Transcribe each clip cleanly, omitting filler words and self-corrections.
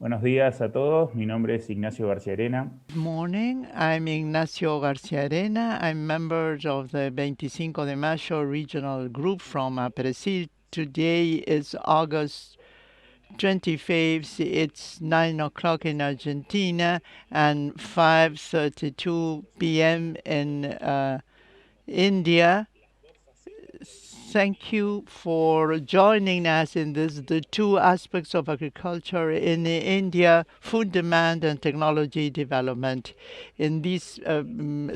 Buenos días a todos, mi nombre es Ignacio García Arena. Good morning. I'm Ignacio García Arena. I'm member of the 25 de Mayo regional group from Aapresid. Today is August 25th. It's 9 o'clock in Argentina and 5:32 p.m. in India. Thank you for joining us in the two aspects of agriculture in India: food demand and technology development. In this,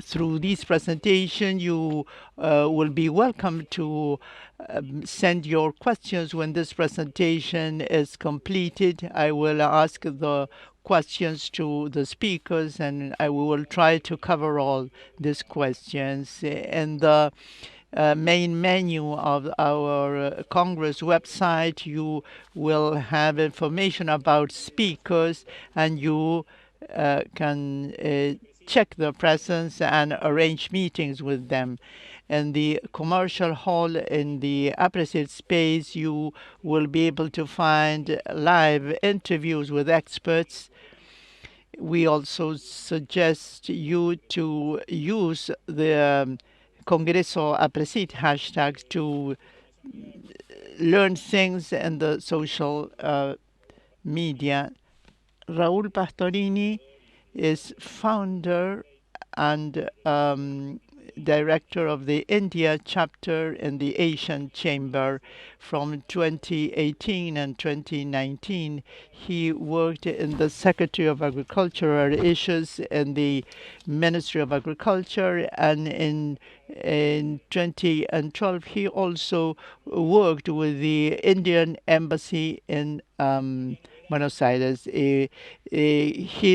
through this presentation, you will be welcome to send your questions when this presentation is completed. I will ask the questions to the speakers, and I will try to cover all these questions. And the main menu of our Congress website, you will have information about speakers, and you can check their presence and arrange meetings with them. In the commercial hall in the Aapresid space, you will be able to find live interviews with experts. We also suggest you to use the Congreso Aapresid hashtag to learn things in the social media. Raúl Pastorini is founder and director of the India chapter in the Asian Chamber. From 2018 and 2019, he worked in the Secretary of Agricultural Issues in the Ministry of Agriculture, and in 2012 he also worked with the Indian Embassy in Buenos Aires. He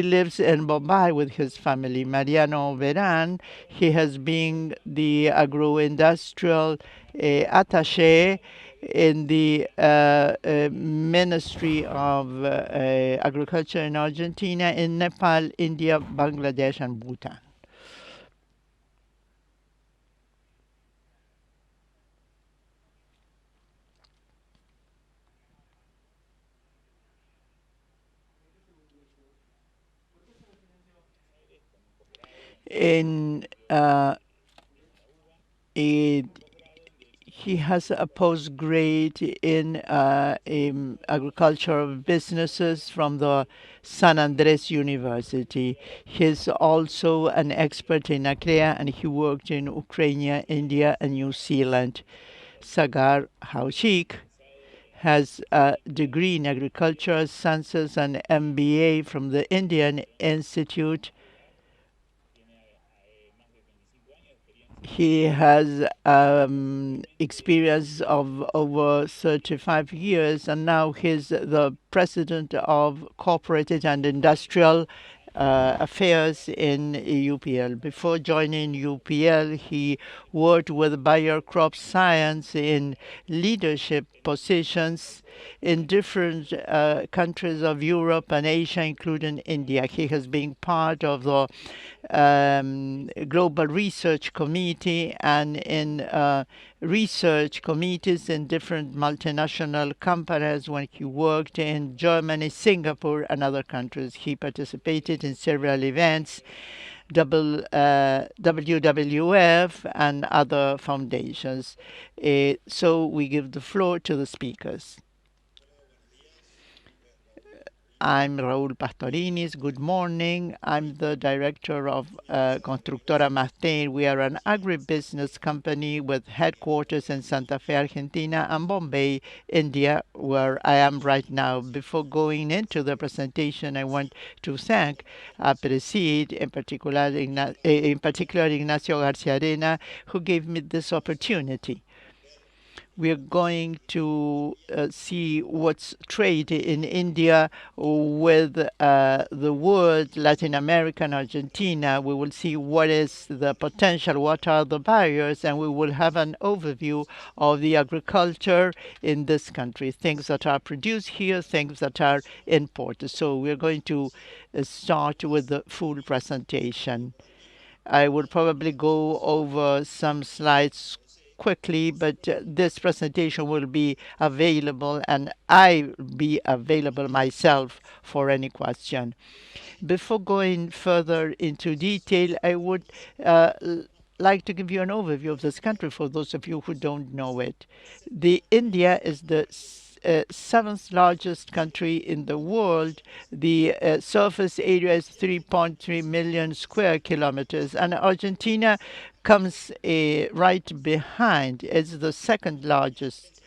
lives in Bombay with his family. Mariano Veran, he has been the agro-industrial attaché in the Ministry of Agriculture in Argentina, in Nepal, India, Bangladesh, and Bhutan. In it, he has a postgrad in agricultural businesses from the San Andres University. He's also an expert in agria, and he worked in Ukraine, India, and New Zealand. Sagar Kaushik has a degree in agricultural sciences and MBA from the Indian Institute. He has experience of over 35 years, and now he's the president of corporate and industrial affairs in UPL. Before joining UPL, he worked with Bayer Crop Science in leadership positions in different countries of Europe and Asia, including India. He has been part of the Global Research Committee and in research committees in different multinational companies when he worked in Germany, Singapore, and other countries. He participated in several events, WWF, and other foundations. So we give the floor to the speakers. I'm Raúl Pastorinis. Good morning. I'm the director of Constructora Mastin. We are an agribusiness company with headquarters in Santa Fe, Argentina, and Bombay, India, where I am right now. Before going into the presentation, I want to thank Aapresid, in particular Ignacio Garcia Arena, who gave me this opportunity. We are going to see what's trade in India with the world, Latin America and Argentina. We will see what is the potential, what are the barriers, and we will have an overview of the agriculture in this country, things that are produced here, things that are imported. So we're going to start with the full presentation. I will probably go over some slides quickly, but this presentation will be available, and I will be available myself for any question. Before going further into detail, I would like to give you an overview of this country for those of you who don't know it. India is the seventh largest country in the world. The surface area is 3.3 million square kilometers, and Argentina comes right behind. It's the second largest,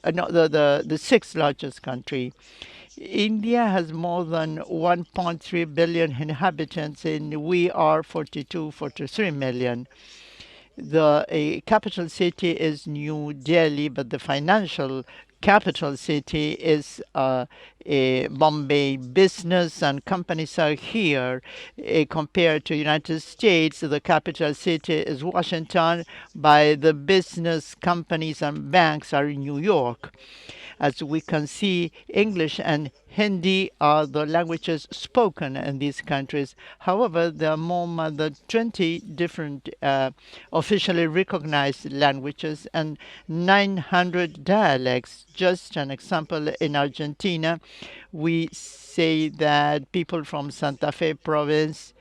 no, the sixth largest country. India has more than 1.3 billion inhabitants, and we are 42, 43 million. The capital city is New Delhi, but the financial capital city is Bombay. Business and companies are here. Compared to United States, the capital city is Washington, by the business companies and banks are in New York. As we can see, English and Hindi are the languages spoken in these countries. However, there are more than 20 different officially recognized languages and 900 dialects. Just an example, in Argentina, we say that people from Santa Fe province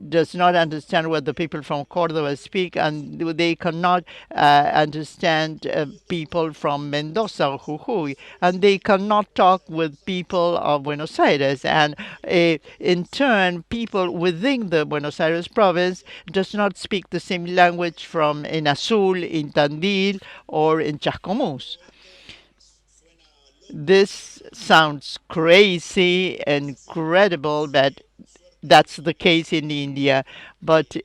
does not understand what the people from Cordoba speak, and they cannot understand people from Mendoza, Jujuy, and they cannot talk with people of Buenos Aires. And in turn, people within the Buenos Aires province does not speak the same language from in Azul, in Tandil, or in Chascomús. This sounds crazy, incredible, but that's the case in India. But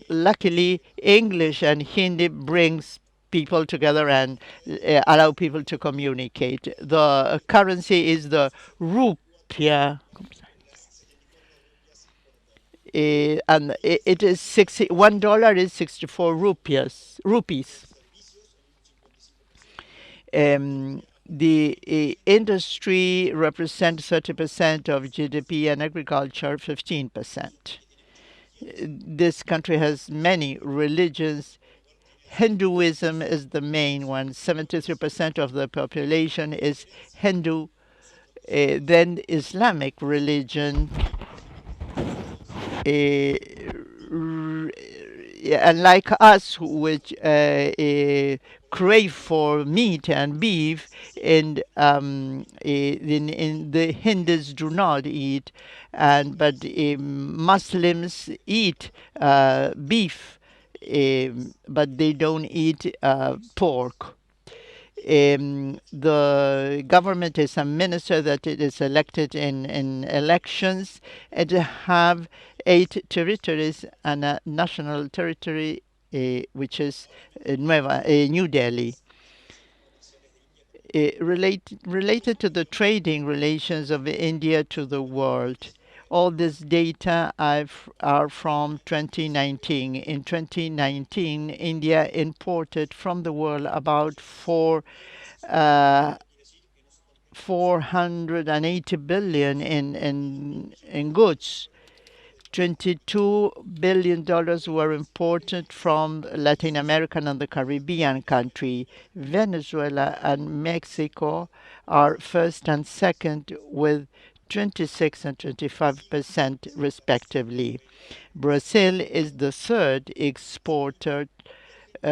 luckily, English and Hindi brings people together and allow people to communicate. The currency is the rupiah. And it is $1 is 64 rupees. The industry represents 30% of GDP and agriculture 15%. This country has many religions. Hinduism is the main one. 73% of the population is Hindu. Then Islamic religion. And like us, which crave for meat and beef, and in the Hindus do not eat, but Muslims eat beef, but they don't eat pork. The government is a minister that it is elected in elections, and have 8 territories and a national territory, which is New Delhi. Related to the trading relations of India to the world, all this data are from 2019. In 2019, India imported from the world about 480 billion in goods. $22 billion were imported from Latin America and the Caribbean country. Venezuela and Mexico are first and second with 26 and 25% respectively. Brazil is the third exporter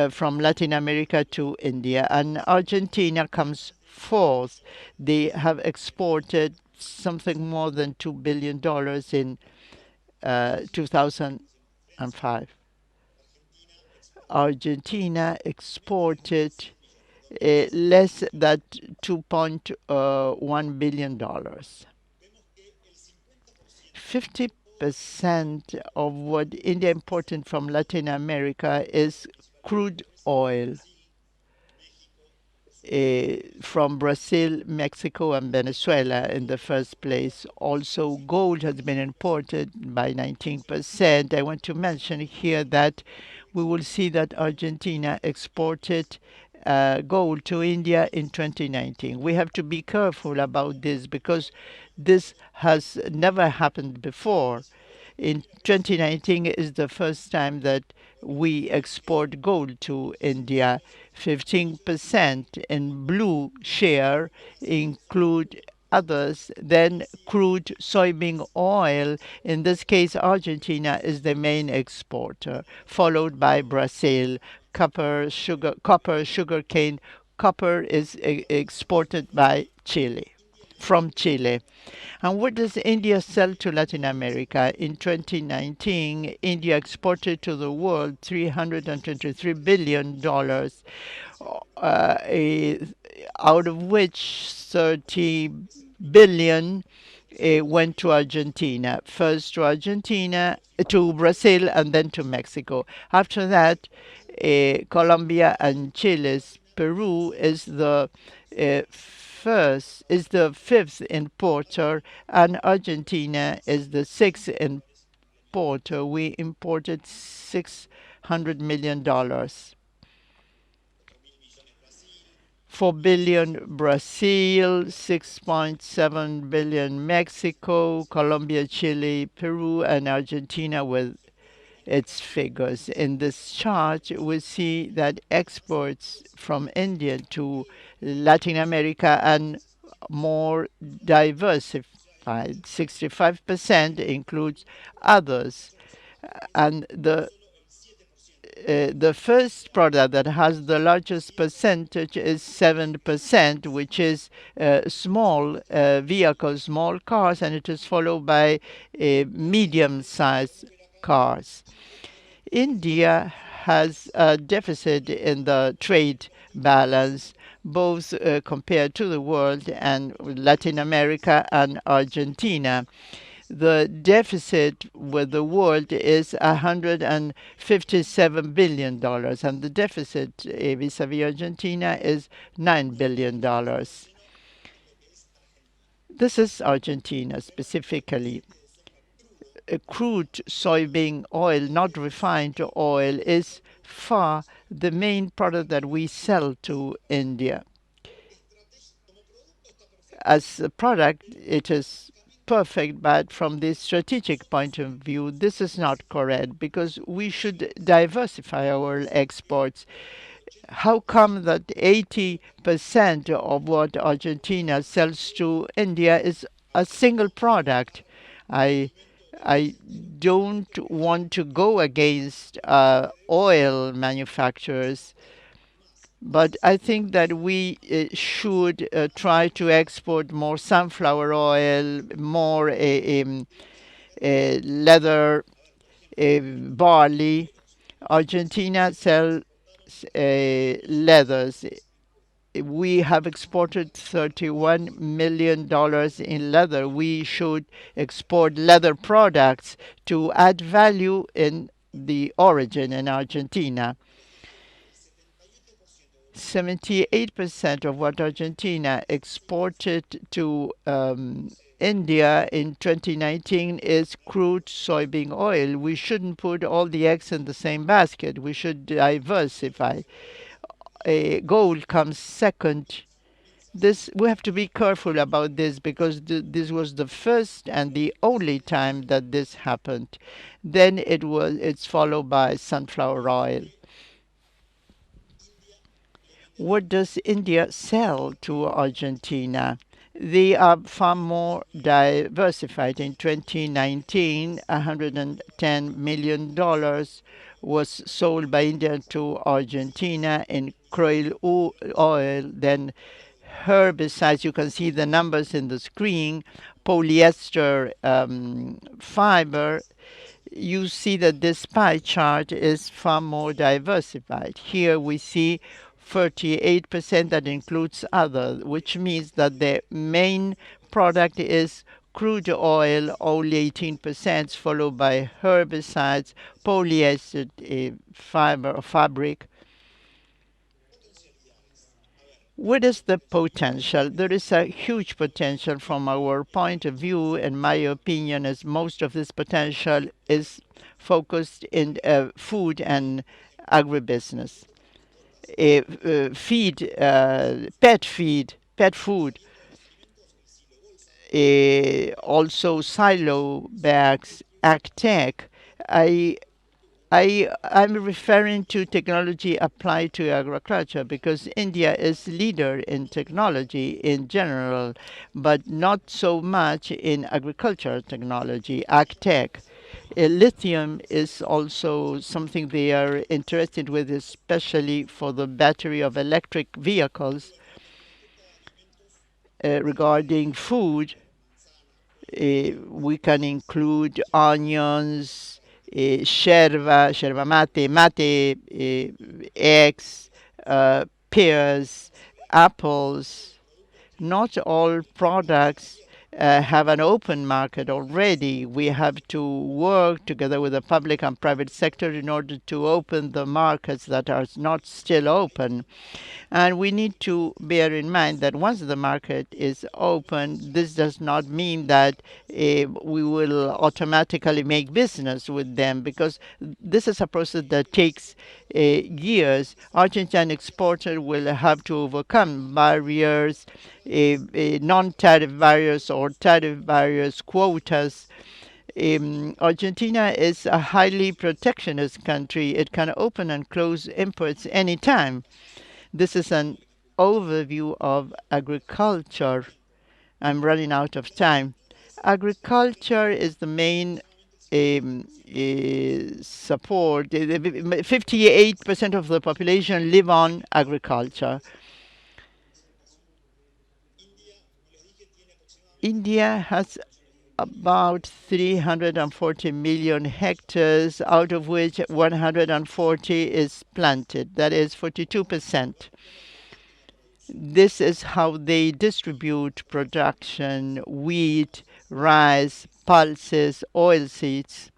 from Latin America to India, and Argentina comes fourth. They have exported something more than $2 billion in 2005. Argentina exported less than $2.1 billion. 50% of what India imported from Latin America is crude oil. From Brazil, Mexico, and Venezuela in the first place. Also, gold has been imported by 19%. I want to mention here that we will see that Argentina exported gold to India in 2019. We have to be careful about this because this has never happened before. In 2019 is the first time that we export gold to India. 15% in blue share include others, then crude soybean oil. In this case, Argentina is the main exporter, followed by Brazil. Copper, sugarcane. Copper is exported by Chile, from Chile. And what does India sell to Latin America? In 2019, India exported to the world $323 billion, out of which 30 billion went to Argentina. First to Argentina, to Brazil, and then to Mexico. After that, Colombia and Chile's Peru is the fifth importer, and Argentina is the sixth importer. We imported $600 million. 4 billion Brazil, 6.7 billion Mexico, Colombia, Chile, Peru, and Argentina with its figures. In this chart, we see that exports from India to Latin America and more diversified. 65% includes others. And the first product that has the largest percentage is 7%, which is small vehicles, small cars, and it is followed by medium-sized cars. India has a deficit in the trade balance, both compared to the world and Latin America and Argentina. The deficit with the world is $157 billion, and the deficit vis-a-vis Argentina is $9 billion. This is Argentina specifically. Crude soybean oil, not refined oil, is far the main product that we sell to India. As a product, it is perfect, but from the strategic point of view, this is not correct because we should diversify our exports. How come that 80% of what Argentina sells to India is a single product? I I don't want to go against oil manufacturers, but I think that we should try to export more sunflower oil, more leather, barley. Argentina sells leathers. We have exported $31 million in leather. We should export leather products to add value in the origin in Argentina. 78% of what Argentina exported to India in 2019 is crude soybean oil. We shouldn't put all the eggs in the same basket. We should diversify. Gold comes second. This we have to be careful about this because this was the first and the only time that this happened. Then it's followed by sunflower oil. What does India sell to Argentina? They are far more diversified. In 2019, $110 million was sold by India to Argentina in krill oil, then herbicides. You can see the numbers in the screen. Polyester fiber. You see that this pie chart is far more diversified. Here we see 38% that includes other, which means that the main product is crude oil, only 18%, followed by herbicides, polyester fiber or fabric. What is the potential? There is a huge potential from our point of view, in my opinion, as most of this potential is focused in food and agribusiness. Pet food, also silo bags agtech, I I'm referring to technology applied to agriculture because India is leader in technology in general, but not so much in agricultural technology, agtech. Lithium is also something they are interested with, especially for the battery of electric vehicles. Regarding food, we can include onions, sherva mate, eggs, pears, apples. Not all products have an open market already. We have to work together with the public and private sector in order to open the markets that are not still open. And we need to bear in mind that once the market is open, this does not mean that we will automatically make business with them, because this is a process that takes years. Argentine exporters will have to overcome barriers, non-tariff barriers or tariff barriers, quotas. Argentina is a highly protectionist country. It can open and close imports anytime. This is an overview of agriculture. I'm running out of time. Agriculture is the main support. 58% of the population live on agriculture. India has about 340 million hectares, out of which 140 is planted. That is 42%. This is how they distribute production: wheat, rice, pulses, oilseeds.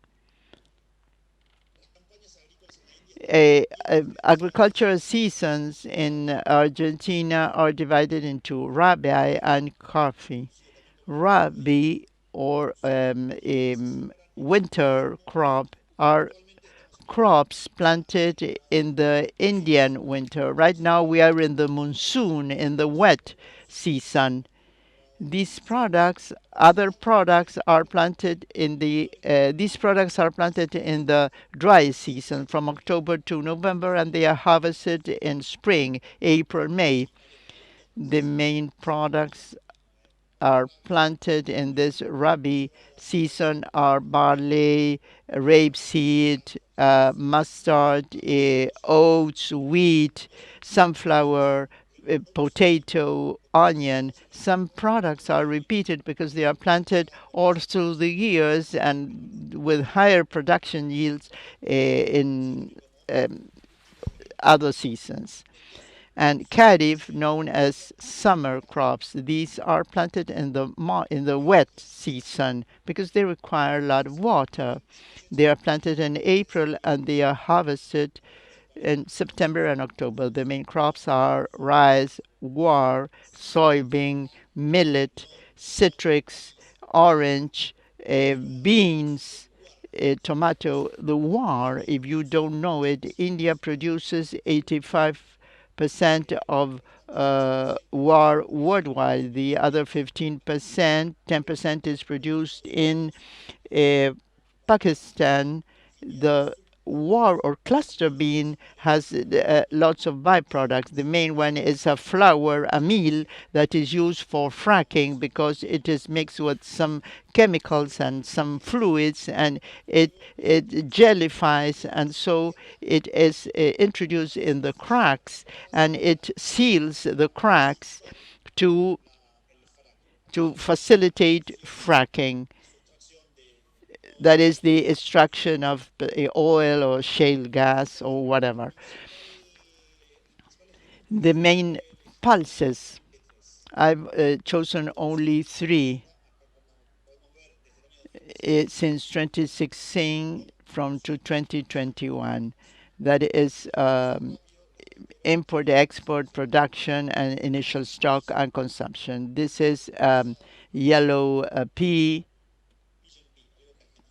Agricultural seasons in Argentina are divided into Rabi and Coffee. Rabi, or winter crop, are crops planted in the Indian winter. Right now we are in the monsoon, in the wet season. These products, other products are planted in the, these products are planted in the dry season from October to November, and they are harvested in spring, April, May. The main products are planted in this Rabi season are barley, rapeseed, mustard, oats, wheat, sunflower, potato, onion. Some products are repeated because they are planted all through the years and with higher production yields in other seasons. And kharif, known as summer crops. These are planted in the wet season because they require a lot of water. They are planted in April and they are harvested in September and October. The main crops are rice, guar, soybean, millet, citrus, orange, beans, tomato. The guar, if you don't know it, India produces 85% of war worldwide. The other 15%, 10% is produced in uh, Pakistan. The war or cluster bean has lots of byproducts. The main one is a flour, a meal that is used for fracking because it is mixed with some chemicals and some fluids, and it jellifies, and so it is introduced in the cracks, and it seals the cracks to facilitate fracking. That is the extraction of oil or shale gas or whatever. The main pulses, I've chosen only three since 2016 from to 2021. That is import, export, production, and initial stock and consumption. This is yellow pea,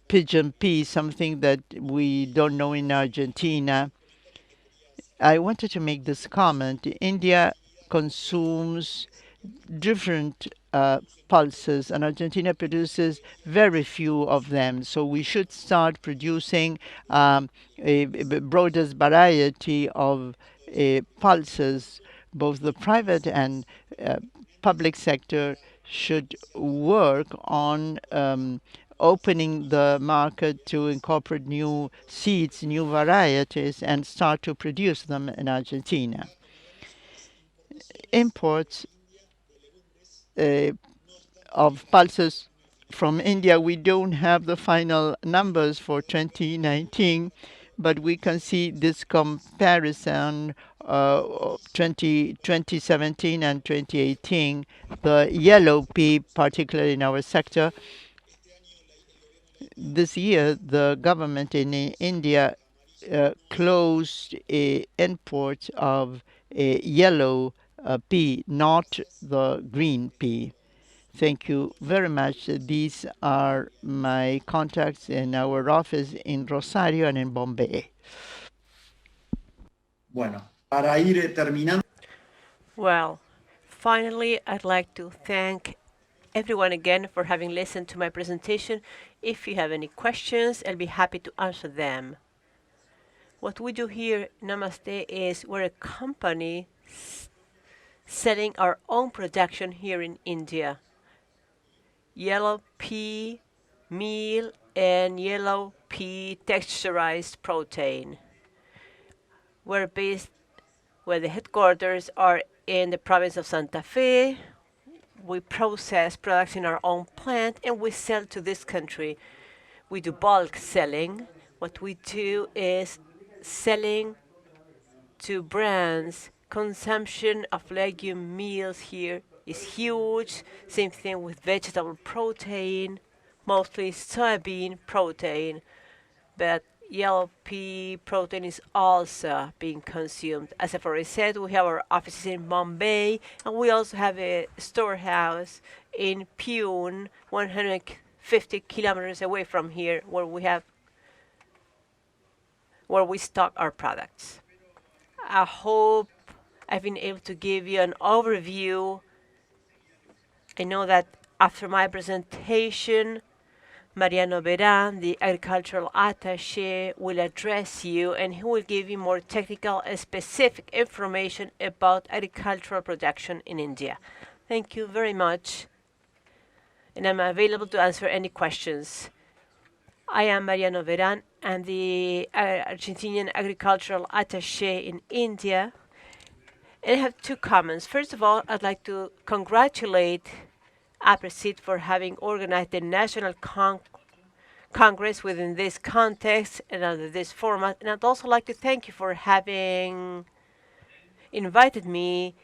pigeon pea, something that we don't know in Argentina. I wanted to make this comment. India consumes different pulses, and Argentina produces very few of them. So we should start producing a broadest variety of pulses. Both the private and public sector should work on opening the market to incorporate new seeds, new varieties, and start to produce them in Argentina. Imports of pulses from India, we don't have the final numbers for 2019, but we can see this comparison 2017 and 2018. The yellow pea, particularly in our sector, this year the government in India closed imports of yellow pea, not the green pea. Thank you very much. These are my contacts in our office in Rosario and in Bombay. Bueno, para ir terminando. Well, finally, I'd like to thank everyone again for having listened to my presentation. If you have any questions, I'll be happy to answer them. What we do here, Namaste, is we're a company selling our own production here in India. Yellow pea meal and yellow pea texturized protein. We're based where the headquarters are in the province of Santa Fe. We process products in our own plant and we sell to this country. We do bulk selling. What we do is selling to brands. Consumption of legume meals here is huge. Same thing with vegetable protein, mostly soybean protein, but yellow pea protein is also being consumed. As I've already said, we have our offices in Bombay, and we also have a storehouse in Pune, 150 kilometers away from here, where we stock our products. I hope I've been able to give you an overview. I know that after my presentation, Mariano Veran, the agricultural attaché, will address you and he will give you more technical and specific information about agricultural production in India. Thank you very much, and I'm available to answer any questions. I am Mariano Veran. I'm the Argentinian agricultural attaché in India. And I have two comments. First of all, I'd like to congratulate Aapresid for having organized the National Congress within this context and under this format. And I'd also like to thank you for having invited me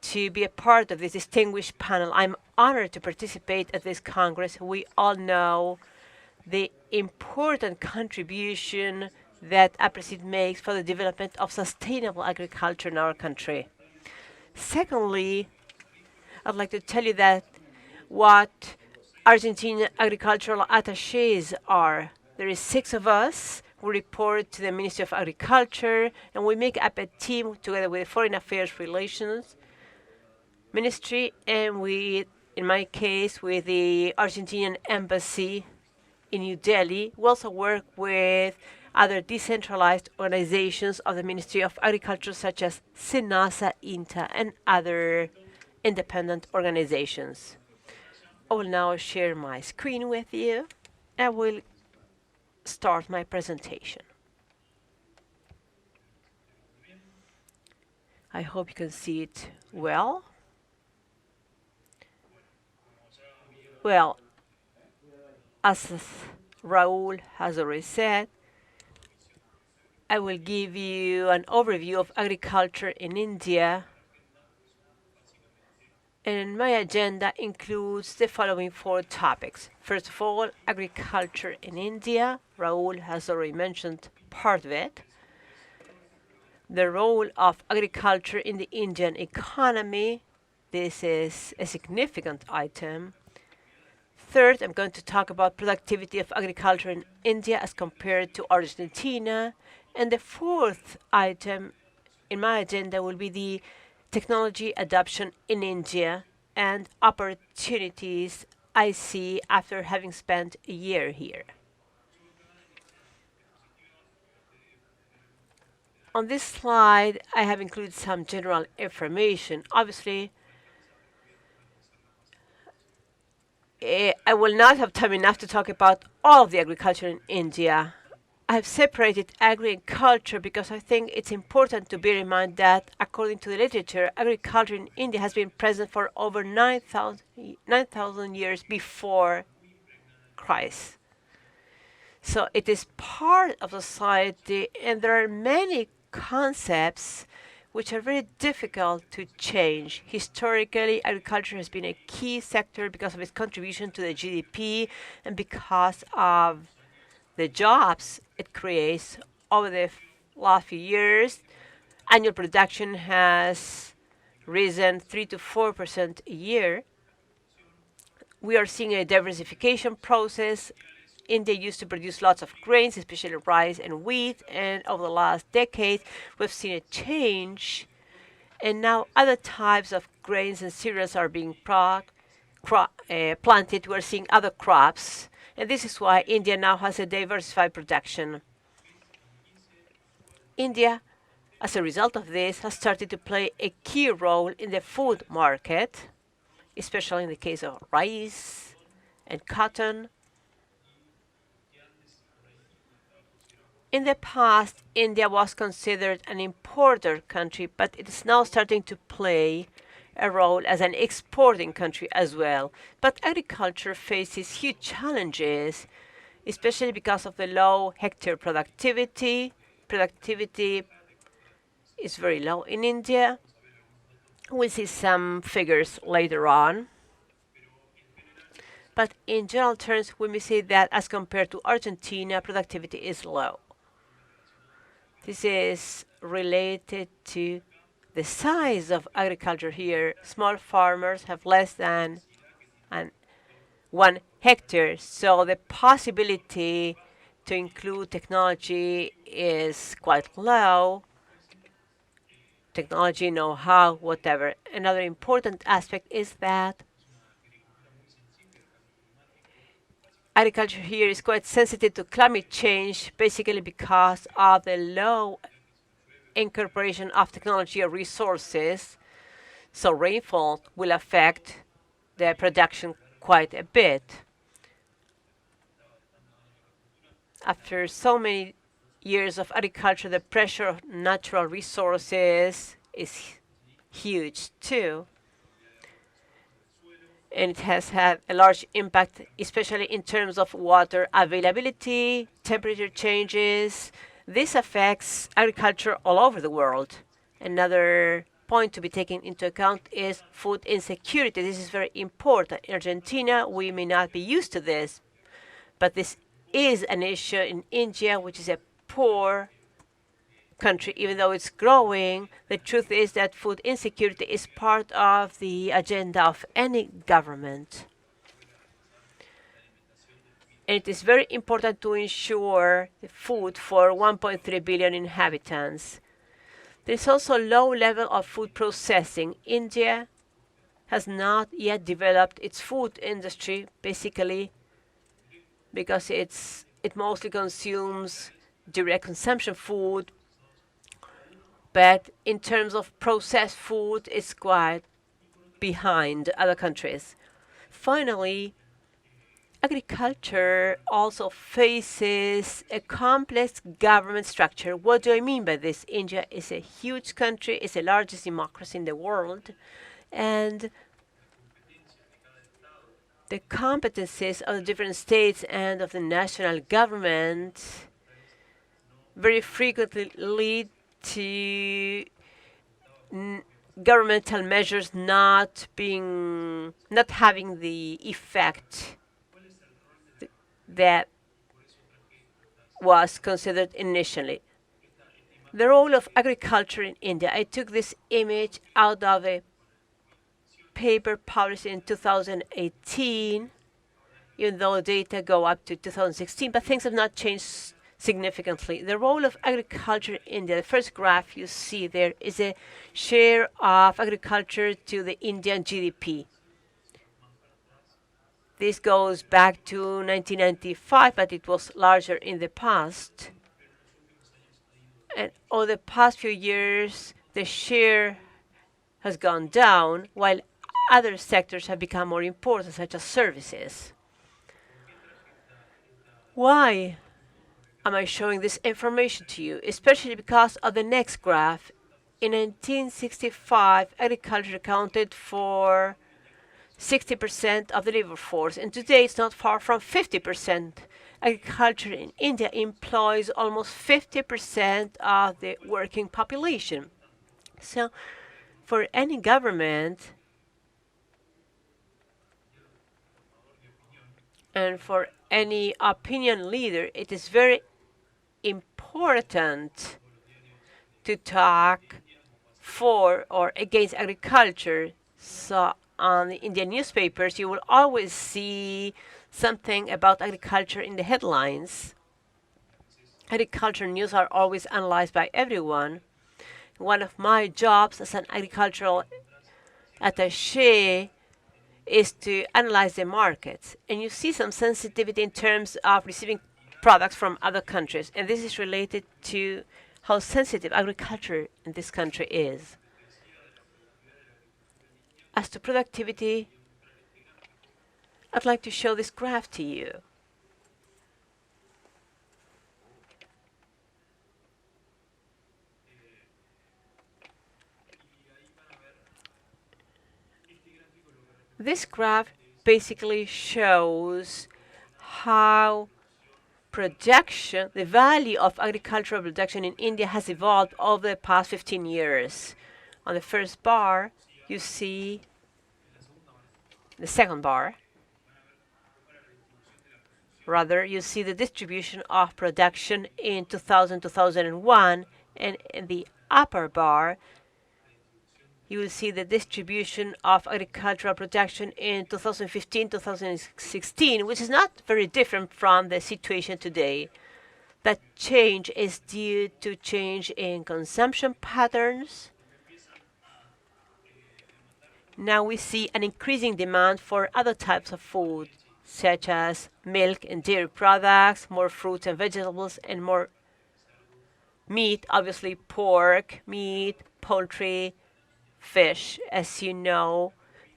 to be a part of this distinguished panel. I'm honored to participate at this Congress. We all know the important contribution that Aapresid makes for the development of sustainable agriculture in our country. Secondly, I'd like to tell you that what Argentine agricultural attachés are. There is 6 of us. We report to the Ministry of Agriculture, and we make up a team together with the Foreign Affairs Relations Ministry, and we, in my case, with the Argentinian Embassy in New Delhi. We also work with other decentralized organizations of the Ministry of Agriculture, such as SENASA, INTA, and other independent organizations. I will now share my screen with you. I will start my presentation. I hope you can see it well. Well, as Raul has already said, I will give you an overview of agriculture in India. And my agenda includes the following 4 topics. First of all, agriculture in India. Raul has already mentioned part of it. The role of agriculture in the Indian economy. This is a significant item. Third, I'm going to talk about productivity of agriculture in India as compared to Argentina. And the 4th item in my agenda will be the technology adoption in India and opportunities I see after having spent a year here. On this slide, I have included some general information. Obviously, I will not have time enough to talk about all of the agriculture in India. I have separated agriculture because I think it's important to bear in mind that, according to the literature, agriculture in India has been present for over 9,000 years before Christ. So it is part of society, and there are many concepts which are very difficult to change. Historically, agriculture has been a key sector because of its contribution to the GDP and because of the jobs it creates. Over the last few years, annual production has risen 3 to 4% a year. We are seeing a diversification process. India used to produce lots of grains, especially rice and wheat, and over the last decade, we've seen a change, and now other types of grains and cereals are being planted. We're seeing other crops, and this is why India now has a diversified production. India, as a result of this, has started to play a key role in the food market, especially in the case of rice and cotton. In the past, India was considered an importer country, but it is now starting to play a role as an exporting country as well. But agriculture faces huge challenges, especially because of the low hectare productivity. Productivity is very low in India. We'll see some figures later on. But in general terms, we may say that as compared to Argentina, productivity is low. This is related to the size of agriculture here. Small farmers have less than 1 hectare, so the possibility to include technology is quite low. Technology, know-how, whatever. Another important aspect is that agriculture here is quite sensitive to climate change, basically because of the low incorporation of technology or resources. So rainfall will affect the production quite a bit. After so many years of agriculture, the pressure of natural resources is huge too. And it has had a large impact, especially in terms of water availability, temperature changes. This affects agriculture all over the world. Another point to be taken into account is food insecurity. This is very important. In Argentina, we may not be used to this, but this is an issue in India, which is a poor country. Even though it's growing, the truth is that food insecurity is part of the agenda of any government. And it is very important to ensure food for 1.3 billion inhabitants. There is also a low level of food processing. India has not yet developed its food industry, basically because it mostly consumes direct consumption food, but in terms of processed food, it's quite behind other countries. Finally, agriculture also faces a complex government structure. What do I mean by this? India is a huge country, it's the largest democracy in the world, and the competencies of the different states and of the national government very frequently lead to governmental measures not having the effect that was considered initially. The role of agriculture in India. I took this image out of a paper published in 2018, even though data go up to 2016, but things have not changed significantly. The role of agriculture in India, the first graph you see there is a share of agriculture to the Indian GDP. This goes back to 1995, but it was larger in the past. And over the past few years, the share has gone down, while other sectors have become more important, such as services. Why am I showing this information to you? Especially because of the next graph. In 1965, agriculture accounted for 60% of the labor force, and today it's not far from 50%. Agriculture in India employs almost 50% of the working population. So, for any government and for any opinion leader, it is very important to talk for or against agriculture. So on the Indian newspapers, you will always see something about agriculture in the headlines. Agriculture news are always analyzed by everyone. One of my jobs as an agricultural attaché is to analyze the markets. And you see some sensitivity in terms of receiving products from other countries. And this is related to how sensitive agriculture in this country is. As to productivity, I'd like to show this graph to you. This graph basically shows how production, the value of agricultural production in India has evolved over the past 15 years. On the first bar, you see the second bar. Rather, you see the distribution of production in 2000, 2001, and in the upper bar, you will see the distribution of agricultural production in 2015, 2016, which is not very different from the situation today. That change is due to change in consumption patterns. Now we see an increasing demand for other types of food, such as milk and dairy products, more fruits and vegetables, and more meat, obviously pork, meat, poultry, fish. As you know,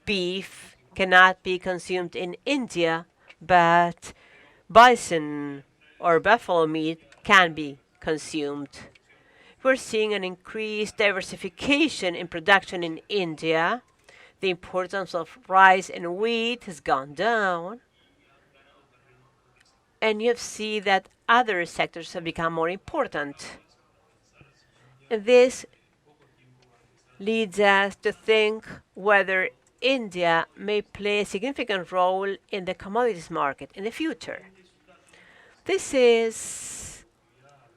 beef cannot be consumed in India, but bison or buffalo meat can be consumed. We're seeing an increased diversification in production in India. The importance of rice and wheat has gone down. And you see that other sectors have become more important. And this leads us to think whether India may play a significant role in the commodities market in the future. This is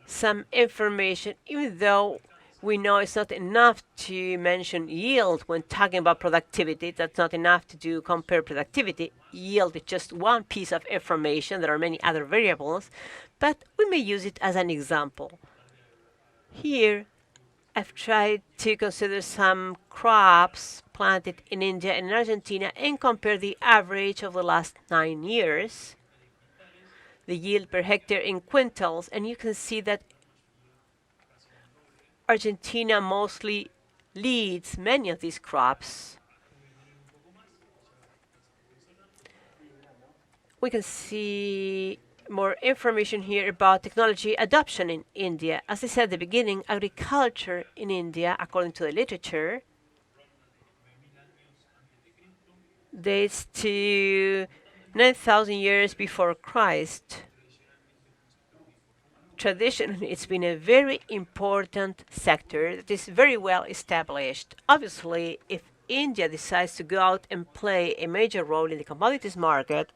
some information, even though we know it's not enough to mention yield when talking about productivity. That's not enough to compare productivity. Yield is just one piece of information. There are many other variables, but we may use it as an example. Here, I've tried to consider some crops planted in India and in Argentina and compare the average of the last 9 years, the yield per hectare in quintals, and you can see that Argentina mostly leads many of these crops. We can see more information here about technology adoption in India. As I said at the beginning, agriculture in India, according to the literature, dates to 9,000 years before Christ. Traditionally, it's been a very important sector that is very well established. Obviously, if India decides to go out and play a major role in the commodities market,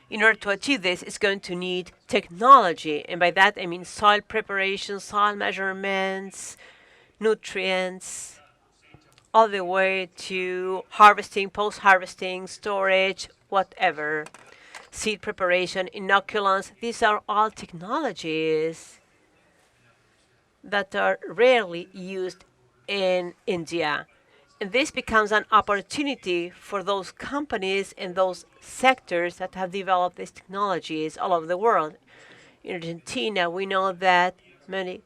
in order to achieve this, it's going to need technology. And by that, I mean soil preparation, soil measurements, nutrients, all the way to harvesting, post-harvesting, storage, whatever. Seed preparation, inoculants, these are all technologies that are rarely used in India. And this becomes an opportunity for those companies and those sectors that have developed these technologies all over the world. In Argentina, we know that many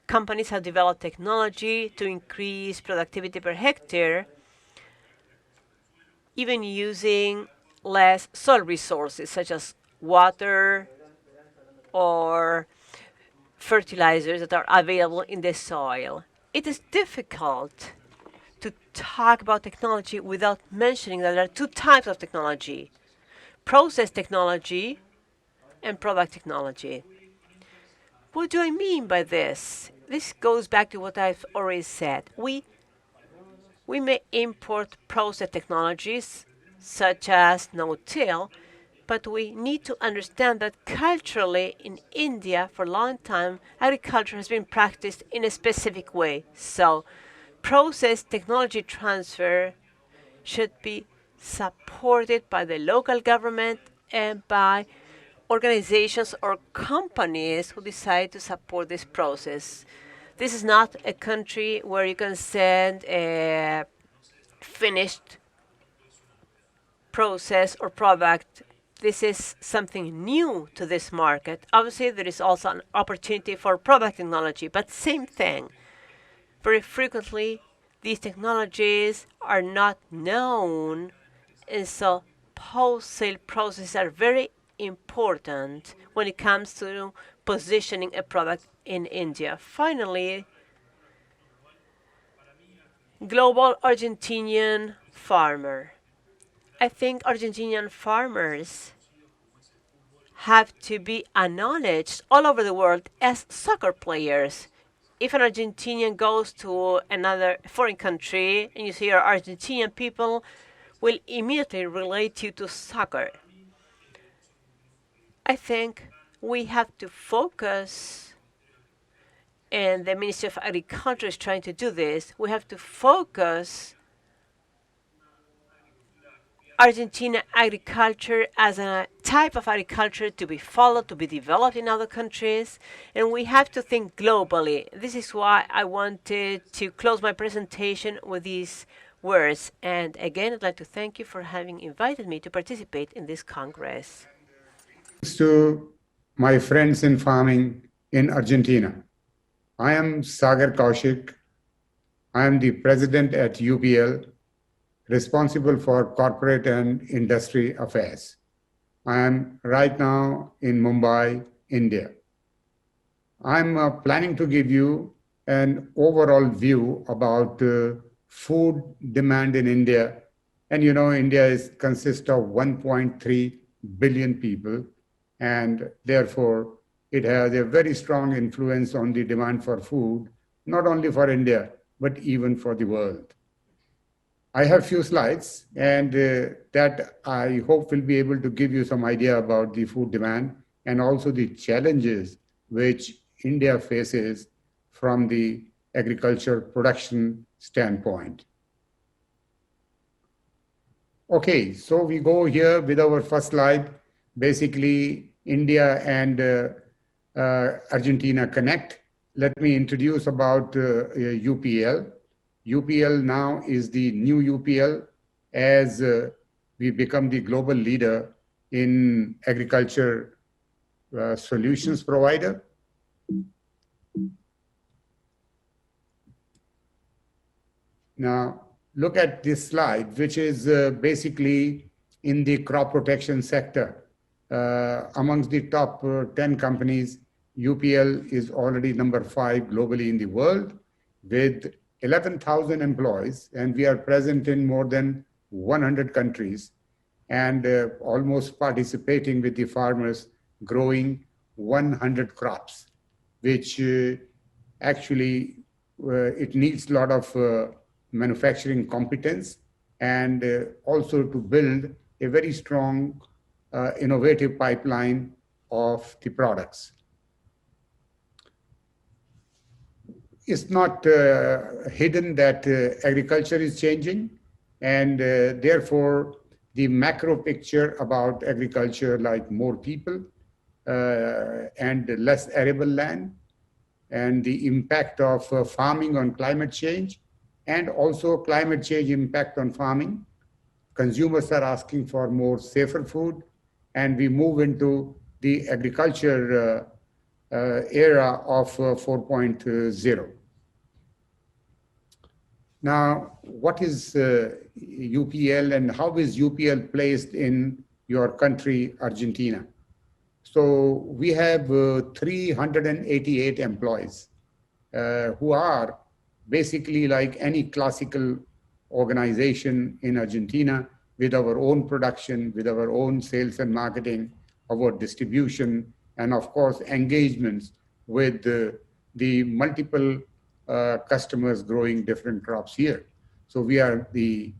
companies have developed technology to increase productivity per hectare, even using less soil resources such as water or fertilizers that are available in the soil. It is difficult to talk about technology without mentioning that there are two types of technology: process technology and product technology. What do I mean by this? This goes back to what I've already said. We may import process technologies such as no-till, but we need to understand that culturally in India for a long time agriculture has been practiced in a specific way. So process technology transfer should be supported by the local government and by organizations or companies who decide to support this process. This is not a country where you can send a finished process or product. This is something new to this market. Obviously, there is also an opportunity for product technology, but same thing. Very frequently, these technologies are not known, and so post-sale processes are very important when it comes to positioning a product in India. Finally, global Argentinian farmer. I think Argentinian farmers have to be acknowledged all over the world as soccer players. If an Argentinian goes to another foreign country and you see your Argentinian people will immediately relate you to soccer. I think we have to focus, and the Ministry of Agriculture is trying to do this, we have to focus Argentina agriculture as a type of agriculture to be followed, to be developed in other countries, and we have to think globally. This is why I wanted to close my presentation with these words. And again, I'd like to thank you for having invited me to participate in this Congress. Thanks to my friends in farming in Argentina. I am Sagar Kaushik. I am the president at UPL, responsible for corporate and industry affairs. I am right now in Mumbai, India. I'm planning to give you an overall view about food demand in India. And you know, India consists of 1.3 billion people, and therefore it has a very strong influence on the demand for food, not only for India, but even for the world. I have few slides, and that I hope will be able to give you some idea about the food demand and also the challenges which India faces from the agriculture production standpoint. Okay, so we go here with our first slide. Basically, India and Argentina connect. Let me introduce about UPL. UPL now is the new UPL as we become the global leader in agriculture solutions provider. Now, look at this slide, which is basically in the crop protection sector. Amongst the top 10 companies, UPL is already number 5 globally in the world with 11,000 employees, and we are present in more than 100 countries and almost participating with the farmers growing 100 crops, which actually it needs a lot of manufacturing competence and also to build a very strong innovative pipeline of the products. It's not hidden that agriculture is changing, and therefore the macro picture about agriculture, like more people and less arable land, and the impact of farming on climate change, and also climate change impact on farming. Consumers are asking for more safer food, and we move into the agriculture era of 4.0. Now, what is UPL and how is UPL placed in your country, Argentina? So we have 388 employees who are basically like any classical organization in Argentina, with our own production, with our own sales and marketing, our distribution, and of course, engagements with the multiple customers growing different crops here. So we are the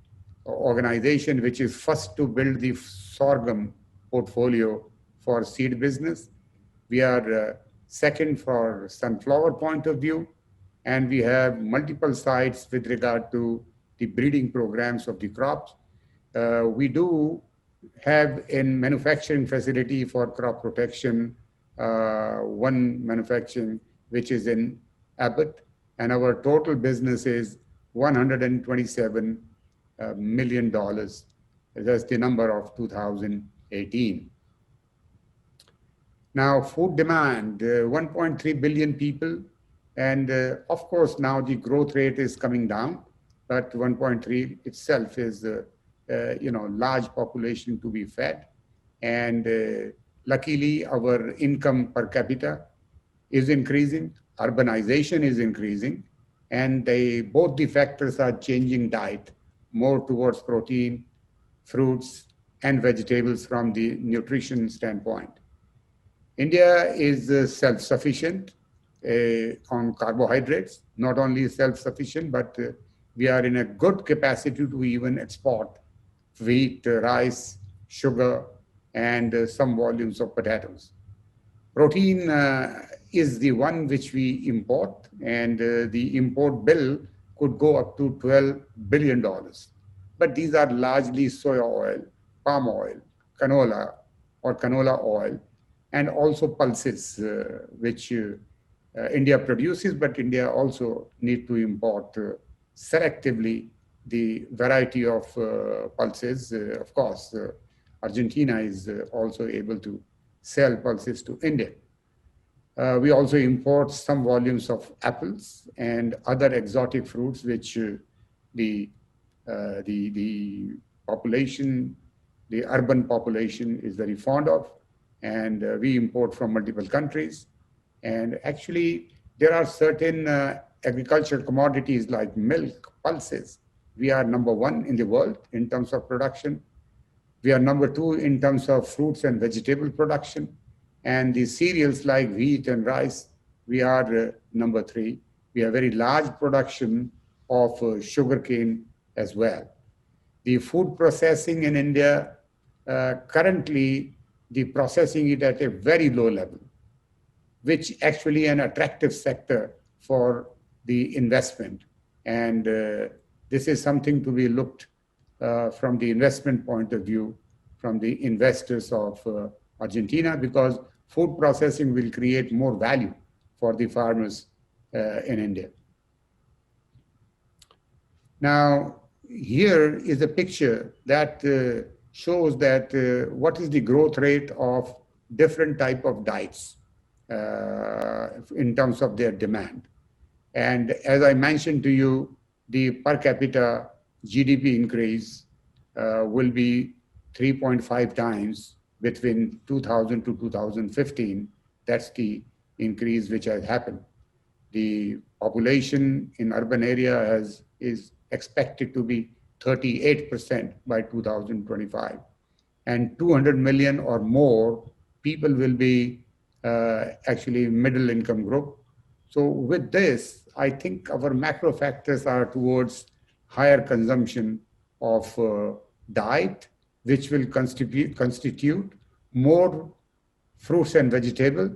organization which is first to build the sorghum portfolio for seed business. We are second for sunflower point of view, and we have multiple sites with regard to the breeding programs of the crops. We do have a manufacturing facility for crop protection, one manufacturing which is in Abbott, and our total business is $127 million. That's the number of 2018. Now, food demand, 1.3 billion people, and of course now the growth rate is coming down, but 1.3 itself is large population to be fed, and luckily our income per capita is increasing, urbanization is increasing, and both the factors are changing diet more towards protein, fruits, and vegetables from the nutrition standpoint. India is self-sufficient on carbohydrates, not only self-sufficient, but we are in a good capacity to even export wheat, rice, sugar, and some volumes of potatoes. Protein is the one which we import, and the import bill could go up to $12 billion. But these are largely soy oil, palm oil, canola or canola oil, and also pulses, which India produces, but India also need to import selectively the variety of pulses. Of course, Argentina is also able to sell pulses to India. We also import some volumes of apples and other exotic fruits, which the population, the urban population is very fond of, and we import from multiple countries. And actually, there are certain agricultural commodities like milk, pulses. We are number one in the world in terms of production. We are number two in terms of fruits and vegetable production. And the cereals like wheat and rice, we are number three. We have very large production of sugarcane as well. The food processing in India, currently, the processing it at a very low level, which actually an attractive sector for the investment. And this is something to be looked from the investment point of view, from the investors of Argentina, because food processing will create more value for the farmers in India. Now, here is a picture that shows that what is the growth rate of different type of diets in terms of their demand. And as I mentioned to you, the per capita GDP increase will be 3.5 times between 2000 to 2015. That's the increase which has happened. The population in urban area is expected to be 38% by 2025. And 200 million or more people will be actually middle income group. So with this, I think our macro factors are towards higher consumption of diet, which will constitute more fruits and vegetables.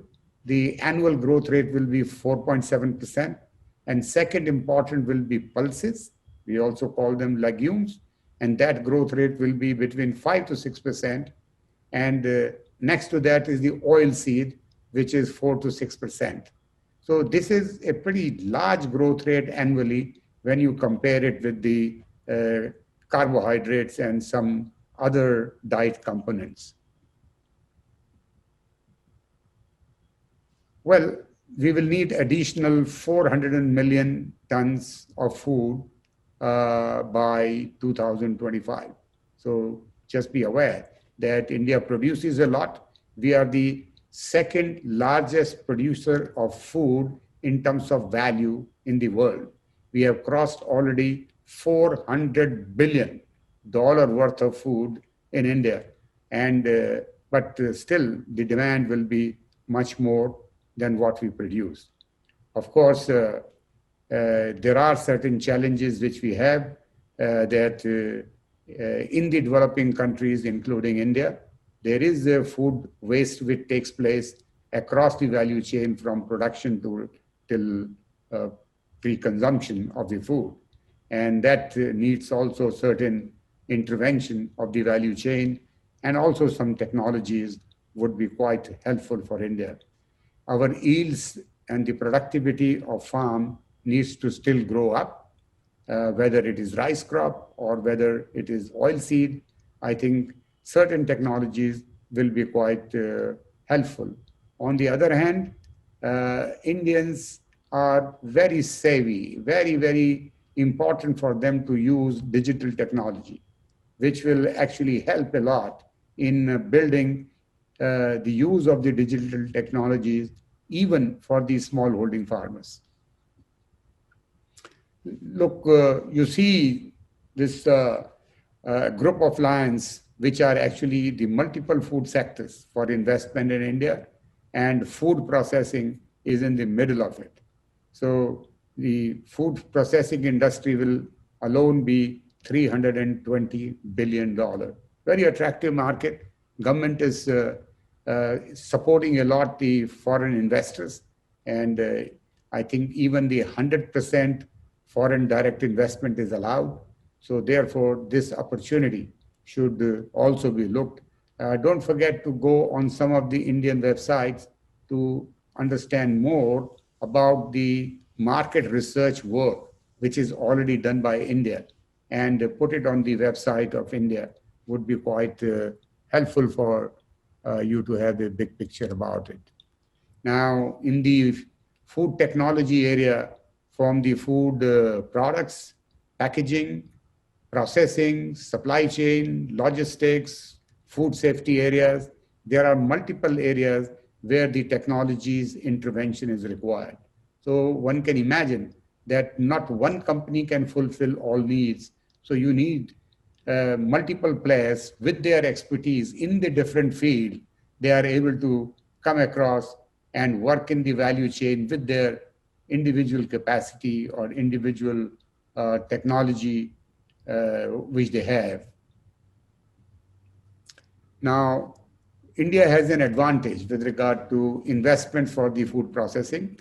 The annual growth rate will be 4.7%. And second important will be pulses. We also call them legumes. And that growth rate will be between 5 to 6%. And next to that is the oil seed, which is 4 to 6%. So this is a pretty large growth rate annually, when you compare it with the carbohydrates and some other diet components. Well, we will need additional 400 million tons of food by 2025. So just be aware that India produces a lot. We are the second largest producer of food in terms of value in the world. We have crossed already $400 billion worth of food in India. And but still the demand will be much more than what we produce. Of course, there are certain challenges which we have that in the developing countries, including India, there is food waste which takes place across the value chain from production to till pre-consumption of the food. And that needs also certain intervention of the value chain, and also some technologies would be quite helpful for India. Our yields and the productivity of farm needs to still grow up, whether it is rice crop or whether it is oilseed. I think certain technologies will be quite helpful. On the other hand, Indians are very savvy, very, very important for them to use digital technology, which will actually help a lot in building the use of the digital technologies, even for these smallholding farmers. Look, you see this group of lines, which are actually the multiple food sectors for investment in India, and food processing is in the middle of it. So the food processing industry will alone be $320 billion. Very attractive market. Government is supporting a lot the foreign investors. And I think even the 100% foreign direct investment is allowed. So therefore, this opportunity should also be looked. Don't forget to go on some of the Indian websites to understand more about the market research work, which is already done by India, and put it on the website of India would be quite helpful for you to have a big picture about it. Now, in the food technology area, from the food products, packaging, processing, supply chain, logistics, food safety areas, there are multiple areas where the technology's intervention is required. So one can imagine that not one company can fulfill all needs. So you need multiple players with their expertise in the different field. They are able to come across and work in the value chain with their individual capacity or individual technology which they have. Now, India has an advantage with regard to investment for the food processing.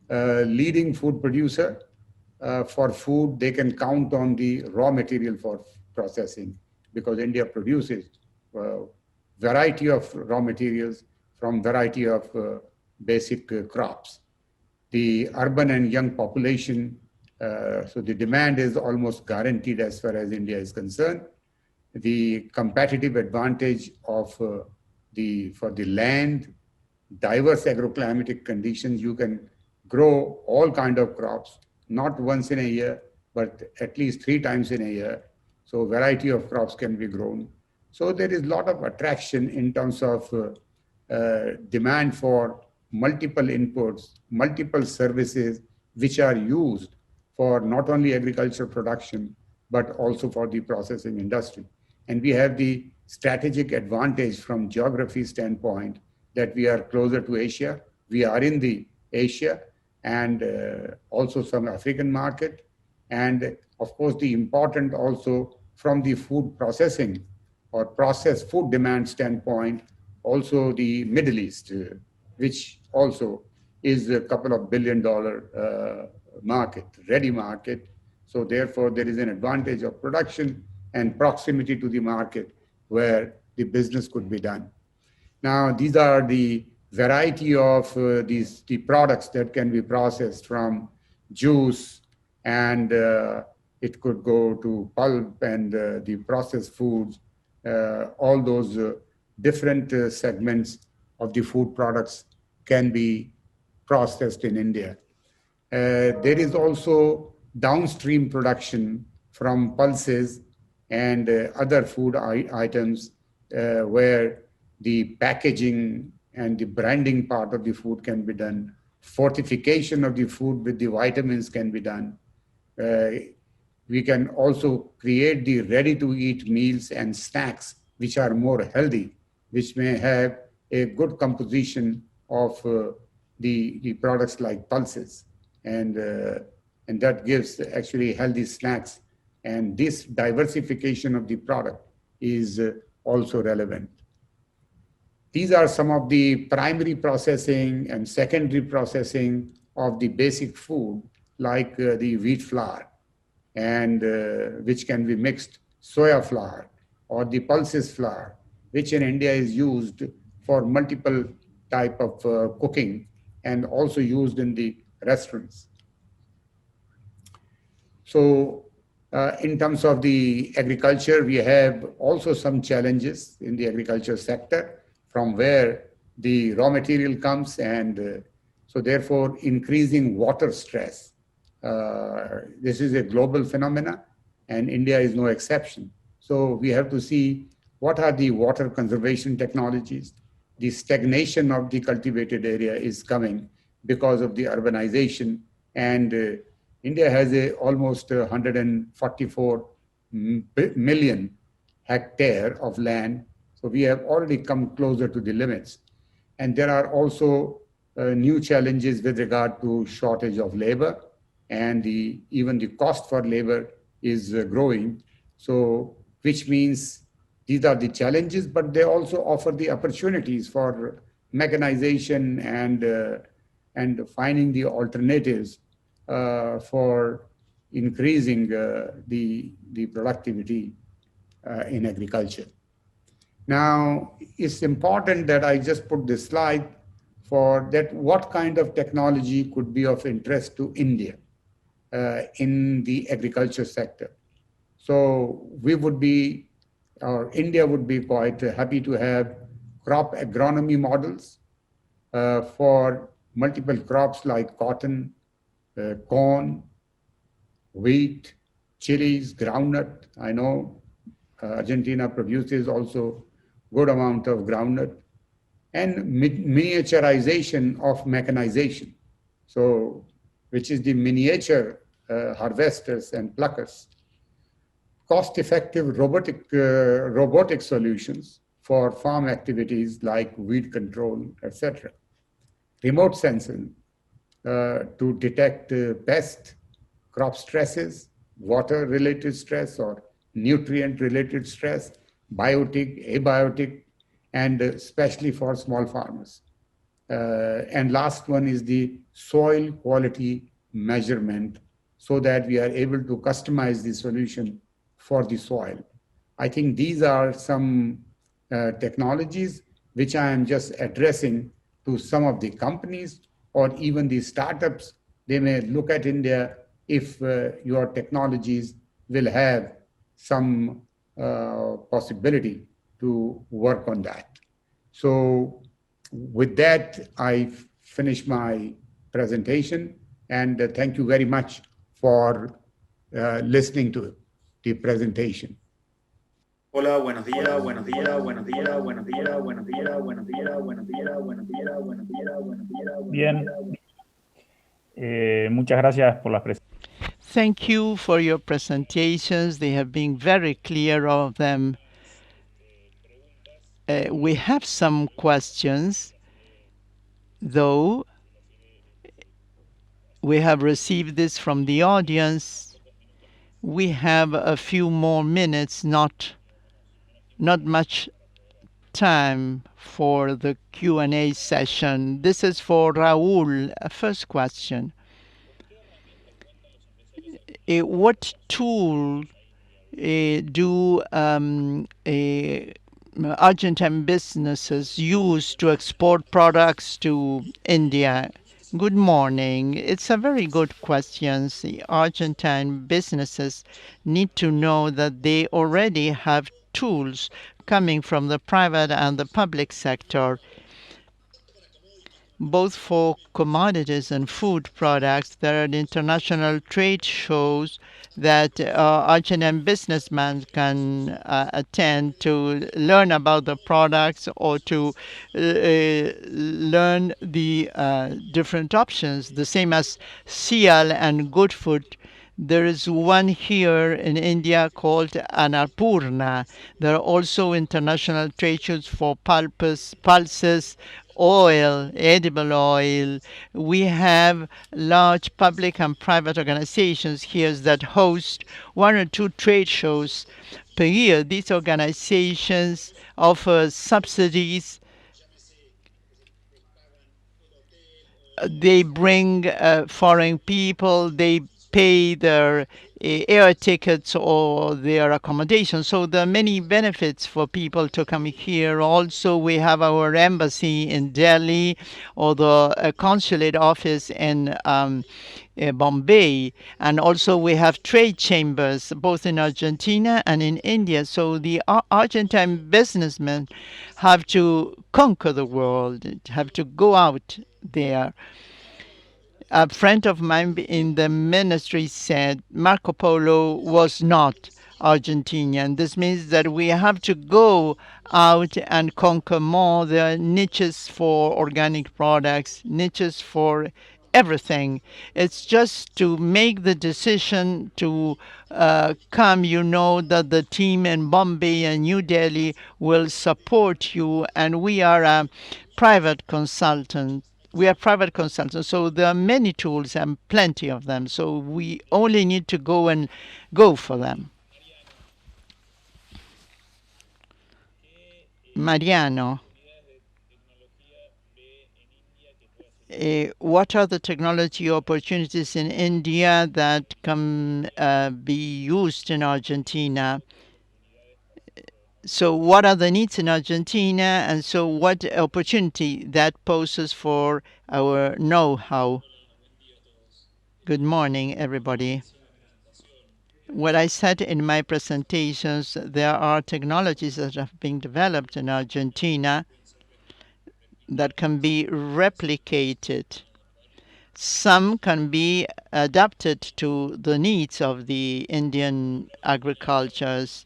Leading food producer for food, they can count on the raw material for processing, because India produces variety of raw materials from variety of basic crops. The urban and young population, so the demand is almost guaranteed as far as India is concerned. The competitive advantage of for the land, diverse agroclimatic conditions, you can grow all kind of crops, not once in a year, but at least 3 times in a year. So variety of crops can be grown. So there is a lot of attraction in terms of demand for multiple inputs, multiple services, which are used for not only agriculture production, but also for the processing industry. And we have the strategic advantage from geography standpoint that we are closer to Asia. We are in the Asia and also some African market. And of course, the important also from the food processing or processed food demand standpoint, also the Middle East, which also is a couple of $1 billion market, ready market. So therefore, there is an advantage of production and proximity to the market where the business could be done. Now, these are the variety of the products that can be processed, from juice and it could go to pulp and the processed foods, all those different segments of the food products can be processed in India. There is also downstream production from pulses and other food items where the packaging and the branding part of the food can be done. Fortification of the food with the vitamins can be done. We can also create the ready-to-eat meals and snacks which are more healthy, which may have a good composition of the products like pulses. And that gives actually healthy snacks. And this diversification of the product is also relevant. These are some of the primary processing and secondary processing of the basic food, like the wheat flour, and which can be mixed soya flour, or the pulses flour, which in India is used for multiple type of cooking and also used in the restaurants. So in terms of the agriculture, we have also some challenges in the agriculture sector, from where the raw material comes, and so therefore increasing water stress. This is a global phenomena, and India is no exception. So we have to see what are the water conservation technologies. The stagnation of the cultivated area is coming because of the urbanization, and India has almost 144 million hectare of land. So we have already come closer to the limits. And there are also new challenges with regard to shortage of labor, and even the cost for labor is growing. So which means these are the challenges, but they also offer the opportunities for mechanization and finding the alternatives for increasing the productivity in agriculture. Now, it's important that I just put this slide for that what kind of technology could be of interest to India in the agriculture sector. So we would be, or India would be quite happy to have crop agronomy models for multiple crops like cotton, corn, wheat, chilies, groundnut. I know Argentina produces also good amount of groundnut, and miniaturization of mechanization. So, which is the miniature harvesters and pluckers. Cost-effective robotic solutions for farm activities like weed control, etc. Remote sensing to detect pest, crop stresses, water-related stress or nutrient-related stress, biotic, abiotic, and especially for small farmers. And last one is the soil quality measurement, so that we are able to customize the solution for the soil. I think these are some technologies which I am just addressing to some of the companies or even the startups. They may look at India if your technologies will have some possibility to work on that. So with that, I finish my presentation, and thank you very much for listening to the presentation. Hola, buenos días, buenos días, buenos días, buenos días, buenos días, buenos días, buenos días, buenos días, buenos días, buenos días. Bien. Muchas gracias por las presentaciones. Thank you for your presentations. They have been very clear of them. We have some questions, though. We have received this from the audience. We have a few more minutes, not much time for the Q&A session. This is for Raul. First question. What tool do Argentine businesses use to export products to India? Good morning. It's a very good question. The Argentine businesses need to know that they already have tools coming from the private and the public sector, both for commodities and food products. There are international trade shows that Argentine businessmen can attend to learn about the products or to learn the different options, the same as Cial and Good Food. There is one here in India called Annapurna. There are also international trade shows for pulses, oil, edible oil. We have large public and private organizations here that host one or two trade shows per year. These organizations offer subsidies. They bring foreign people, they pay their air tickets or their accommodation. So there are many benefits for people to come here. Also, we have our embassy in Delhi or the consulate office in Bombay. And also we have trade chambers both in Argentina and in India. So the Argentine businessmen have to conquer the world, have to go out there. A friend of mine in the ministry said Marco Polo was not Argentinian. This means that we have to go out and conquer more. There are niches for organic products, niches for everything. It's just to make the decision to come. You know that the team in Bombay and New Delhi will support you, and we are a private consultant. We are private consultants, so there are many tools and plenty of them. So we only need to go and go for them. Mariano, what are the technology opportunities in India that can be used in Argentina? So what are the needs in Argentina, and so what opportunity that poses for our know-how? Good morning, everybody. What I said in my presentations, there are technologies that have been developed in Argentina that can be replicated. Some can be adapted to the needs of the Indian agricultures.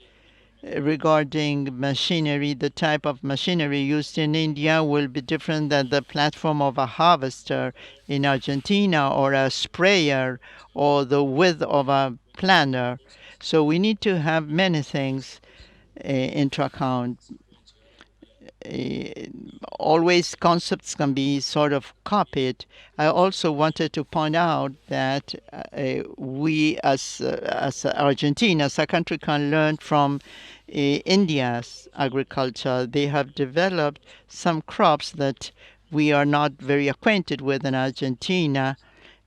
Regarding machinery, the type of machinery used in India will be different than the platform of a harvester in Argentina, or a sprayer, or the width of a planter. So we need to have many things into account. Always concepts can be sort of copied. I also wanted to point out that we as Argentina, as a country, can learn from India's agriculture. They have developed some crops that we are not very acquainted with in Argentina.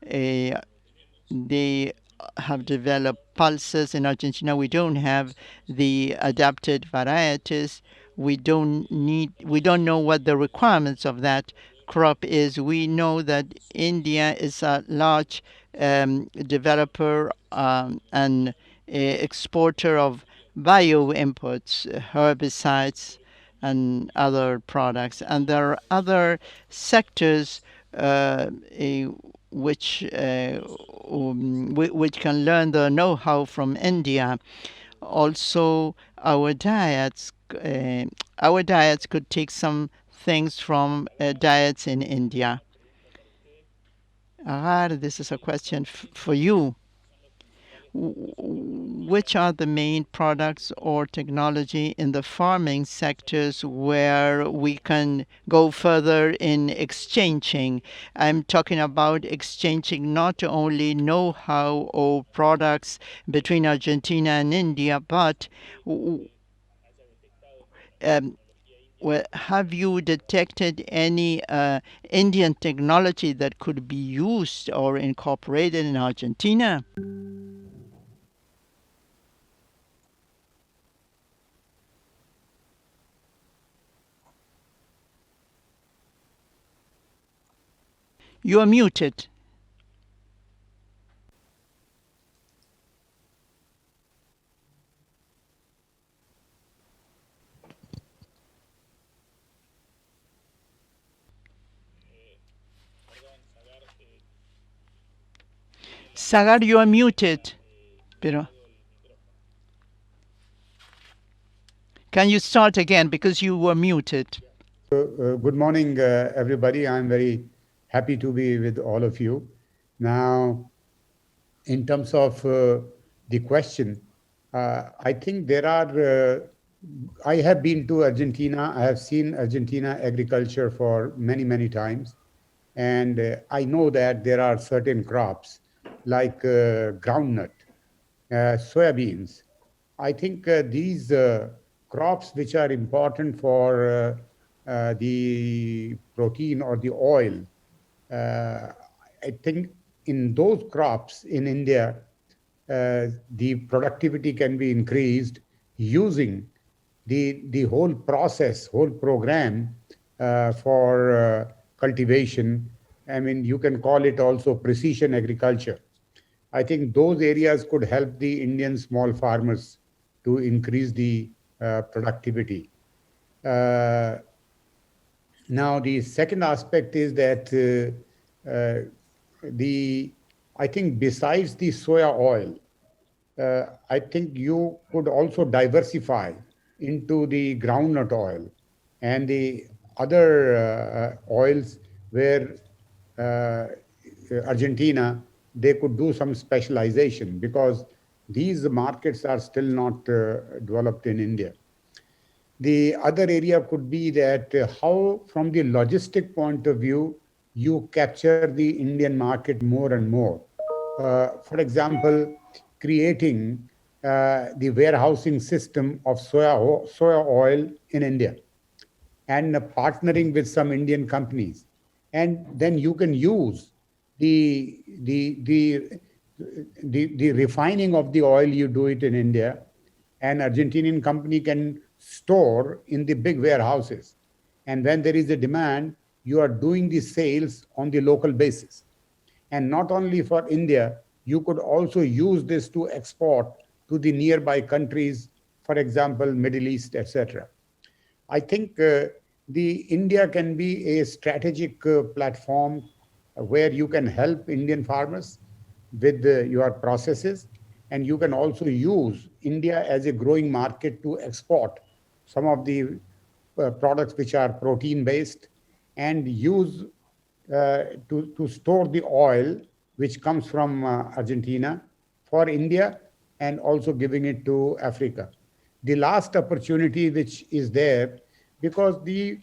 They have developed pulses. In Argentina, we don't have the adapted varieties. We don't know what the requirements of that crop is. We know that India is a large developer and exporter of bio inputs, herbicides, and other products. And there are other sectors which can learn the know-how from India. Also, our diets could take some things from diets in India. Agar, this is a question for you. Which are the main products or technology in the farming sectors where we can go further in exchanging? I'm talking about exchanging not only know-how or products between Argentina and India, but have you detected any Indian technology that could be used or incorporated in Argentina? You are muted. Sagar, you are muted. Pero can you start again because you were muted? Good morning, everybody. I'm very happy to be with all of you. Now, in terms of the question, I think there are, I have been to Argentina. I have seen Argentina agriculture for many, many times. And I know that there are certain crops like groundnut, soybeans. I think these crops, which are important for the protein or the oil, I think in those crops in India, the productivity can be increased using the whole process, whole program for cultivation. I mean, you can call it also precision agriculture. I think those areas could help the Indian small farmers to increase the productivity. Now, the second aspect is that I think besides the soya oil, I think you could also diversify into the groundnut oil and the other oils where Argentina, they could do some specialization because these markets are still not developed in India. The other area could be that how, from the logistic point of view, you capture the Indian market more and more. For example, creating the warehousing system of soya oil in India and partnering with some Indian companies. And then you can use the, the, the, the refining of the oil, you do it in India, an Argentinian company can store in the big warehouses. And when there is a demand, you are doing the sales on the local basis. And not only for India, you could also use this to export to the nearby countries, for example, Middle East, etc. I think the India can be a strategic platform where you can help Indian farmers with your processes, and you can also use India as a growing market to export some of the products which are protein based and use to store the oil which comes from Argentina for India and also giving it to Africa. The last opportunity which is there, because the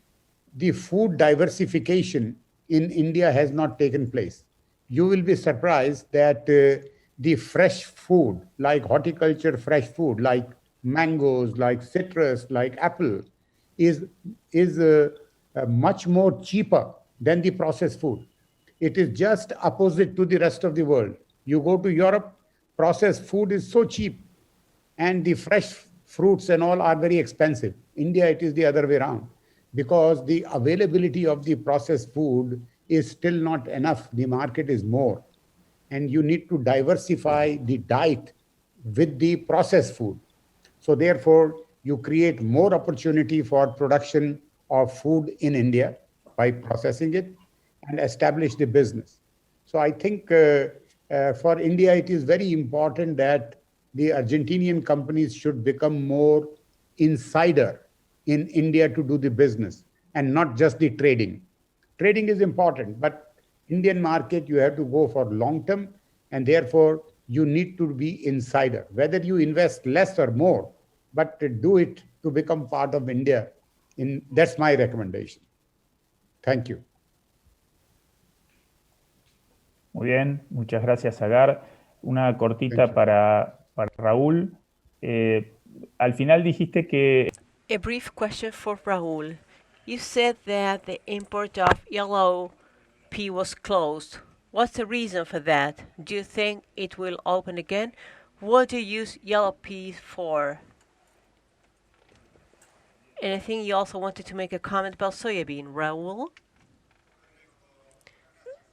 food diversification in India has not taken place. You will be surprised that the fresh food, like horticulture fresh food, like mangoes, like citrus, like apple, is much more cheaper than the processed food. It is just opposite to the rest of the world. You go to Europe, processed food is so cheap, and the fresh fruits and all are very expensive. India, it is the other way around because the availability of the processed food is still not enough. The market is more, and you need to diversify the diet with the processed food. So therefore, you create more opportunity for production of food in India by processing it and establish the business. So I think for India, it is very important that the Argentinian companies should become more insider in India to do the business and not just the trading. Trading is important, but Indian market, you have to go for long term, and therefore you need to be insider, whether you invest less or more, but to do it to become part of India. That's my recommendation. Thank you. Muy bien, muchas gracias, Sagar. Una cortita para Raúl. Al final dijiste que... A brief question for Raúl. You said that the import of yellow pea was closed. What's the reason for that? Do you think it will open again? What do you use yellow pea for? And I think you also wanted to make a comment about soybean, Raúl.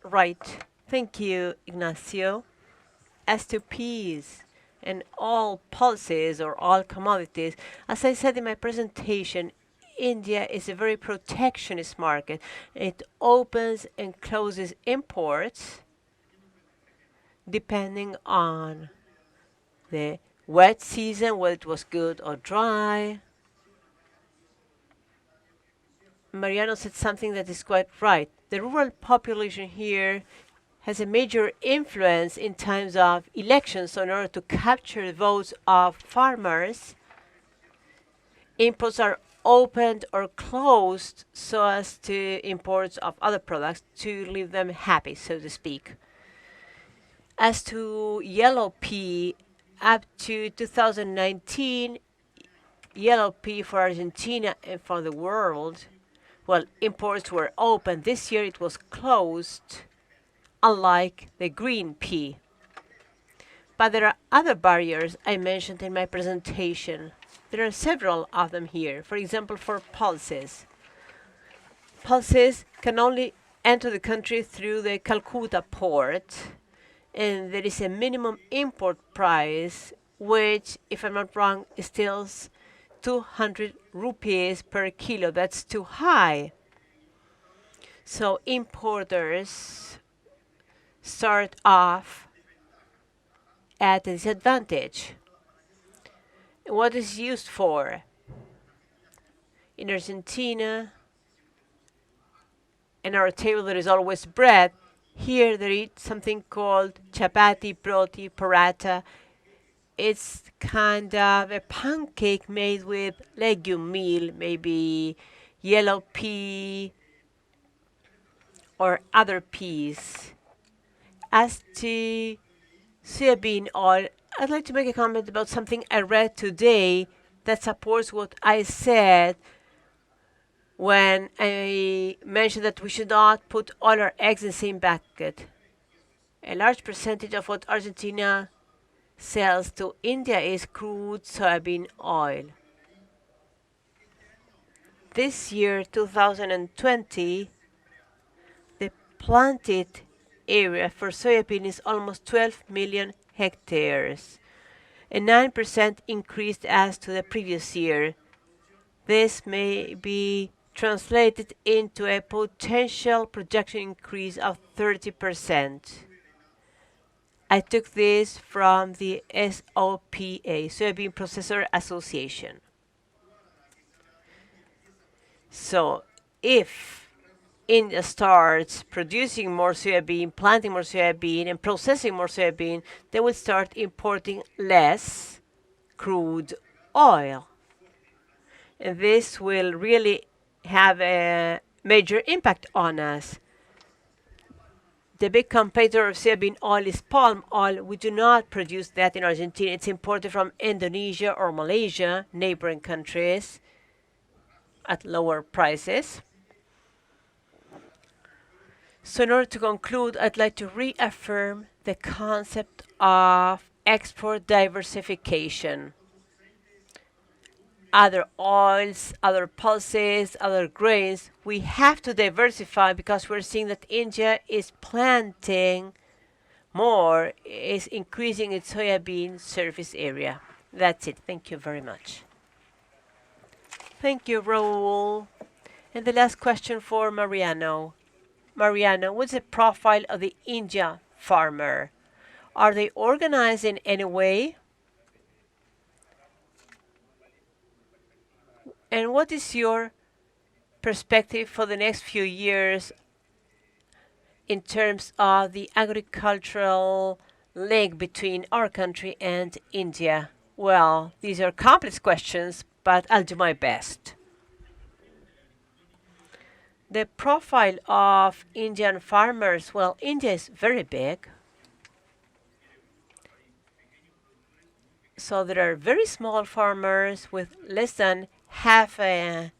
Right. Thank you, Ignacio. As to peas and all pulses or all commodities, as I said in my presentation, India is a very protectionist market. It opens and closes imports depending on the wet season, whether it was good or dry. Mariano said something that is quite right. The rural population here has a major influence in times of elections. So in order to capture the votes of farmers, imports are opened or closed so as to imports of other products to leave them happy, so to speak. As to yellow pea, up to 2019, yellow pea for Argentina and for the world, well, imports were open. This year it was closed, unlike the green pea. But there are other barriers I mentioned in my presentation. There are several of them here. For example, for pulses. Pulses can only enter the country through the Calcutta port, and there is a minimum import price, which, if I'm not wrong, is still 200 rupees per kilo. That's too high. So importers start off at a disadvantage. What is used for? In Argentina, in our table there is always bread. Here there is something called chapati, roti, paratha. It's kind of a pancake made with legume meal, maybe yellow pea or other peas. As to soybean oil, I'd like to make a comment about something I read today that supports what I said when I mentioned that we should not put all our eggs in the same basket. A large percentage of what Argentina sells to India is crude soybean oil. This year, 2020, the planted area for soybean is almost 12 million hectares, a 9% increase as to the previous year. This may be translated into a potential projection increase of 30%. I took this from the SOPA, Soybean Processor Association. So if India starts producing more soybean, planting more soybean, and processing more soybean, they will start importing less crude oil. And this will really have a major impact on us. The big competitor of soybean oil is palm oil. We do not produce that in Argentina. It's imported from Indonesia or Malaysia, neighboring countries, at lower prices. So in order to conclude, I'd like to reaffirm the concept of export diversification. Other oils, other pulses, other grains, we have to diversify because we're seeing that India is planting more, is increasing its soybean surface area. That's it. Thank you very much. Thank you, Raul. And the last question for Mariano. Mariano, what's the profile of the India farmer? Are they organized in any way? And what is your perspective for the next few years in terms of the agricultural link between our country and India? Well, these are complex questions, but I'll do my best. The profile of Indian farmers, well, India is very big. So there are very small farmers with less than half a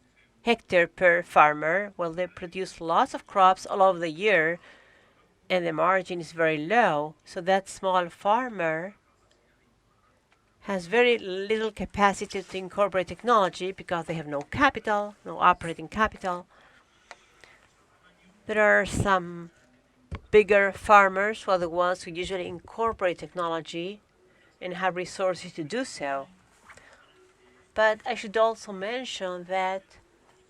hectare per farmer. Well, they produce lots of crops all over the year, and the margin is very low. So that small farmer has very little capacity to incorporate technology because they have no capital, no operating capital. There are some bigger farmers who are the ones who usually incorporate technology and have resources to do so. But I should also mention that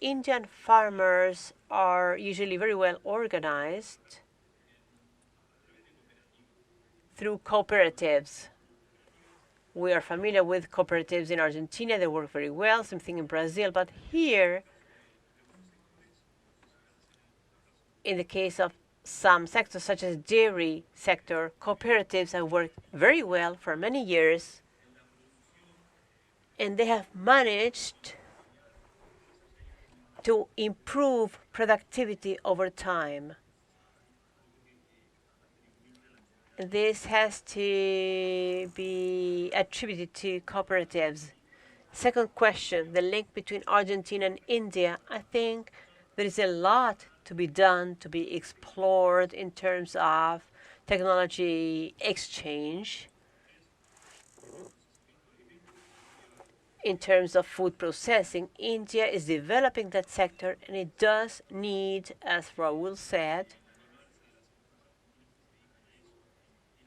Indian farmers are usually very well organized through cooperatives. We are familiar with cooperatives in Argentina. They work very well. Same thing in Brazil. But here, in the case of some sectors, such as dairy sector, cooperatives have worked very well for many years. And they have managed to improve productivity over time. This has to be attributed to cooperatives. Second question, the link between Argentina and India. I think there is a lot to be done, to be explored in terms of technology exchange, in terms of food processing. India is developing that sector, and it does need, as Raul said,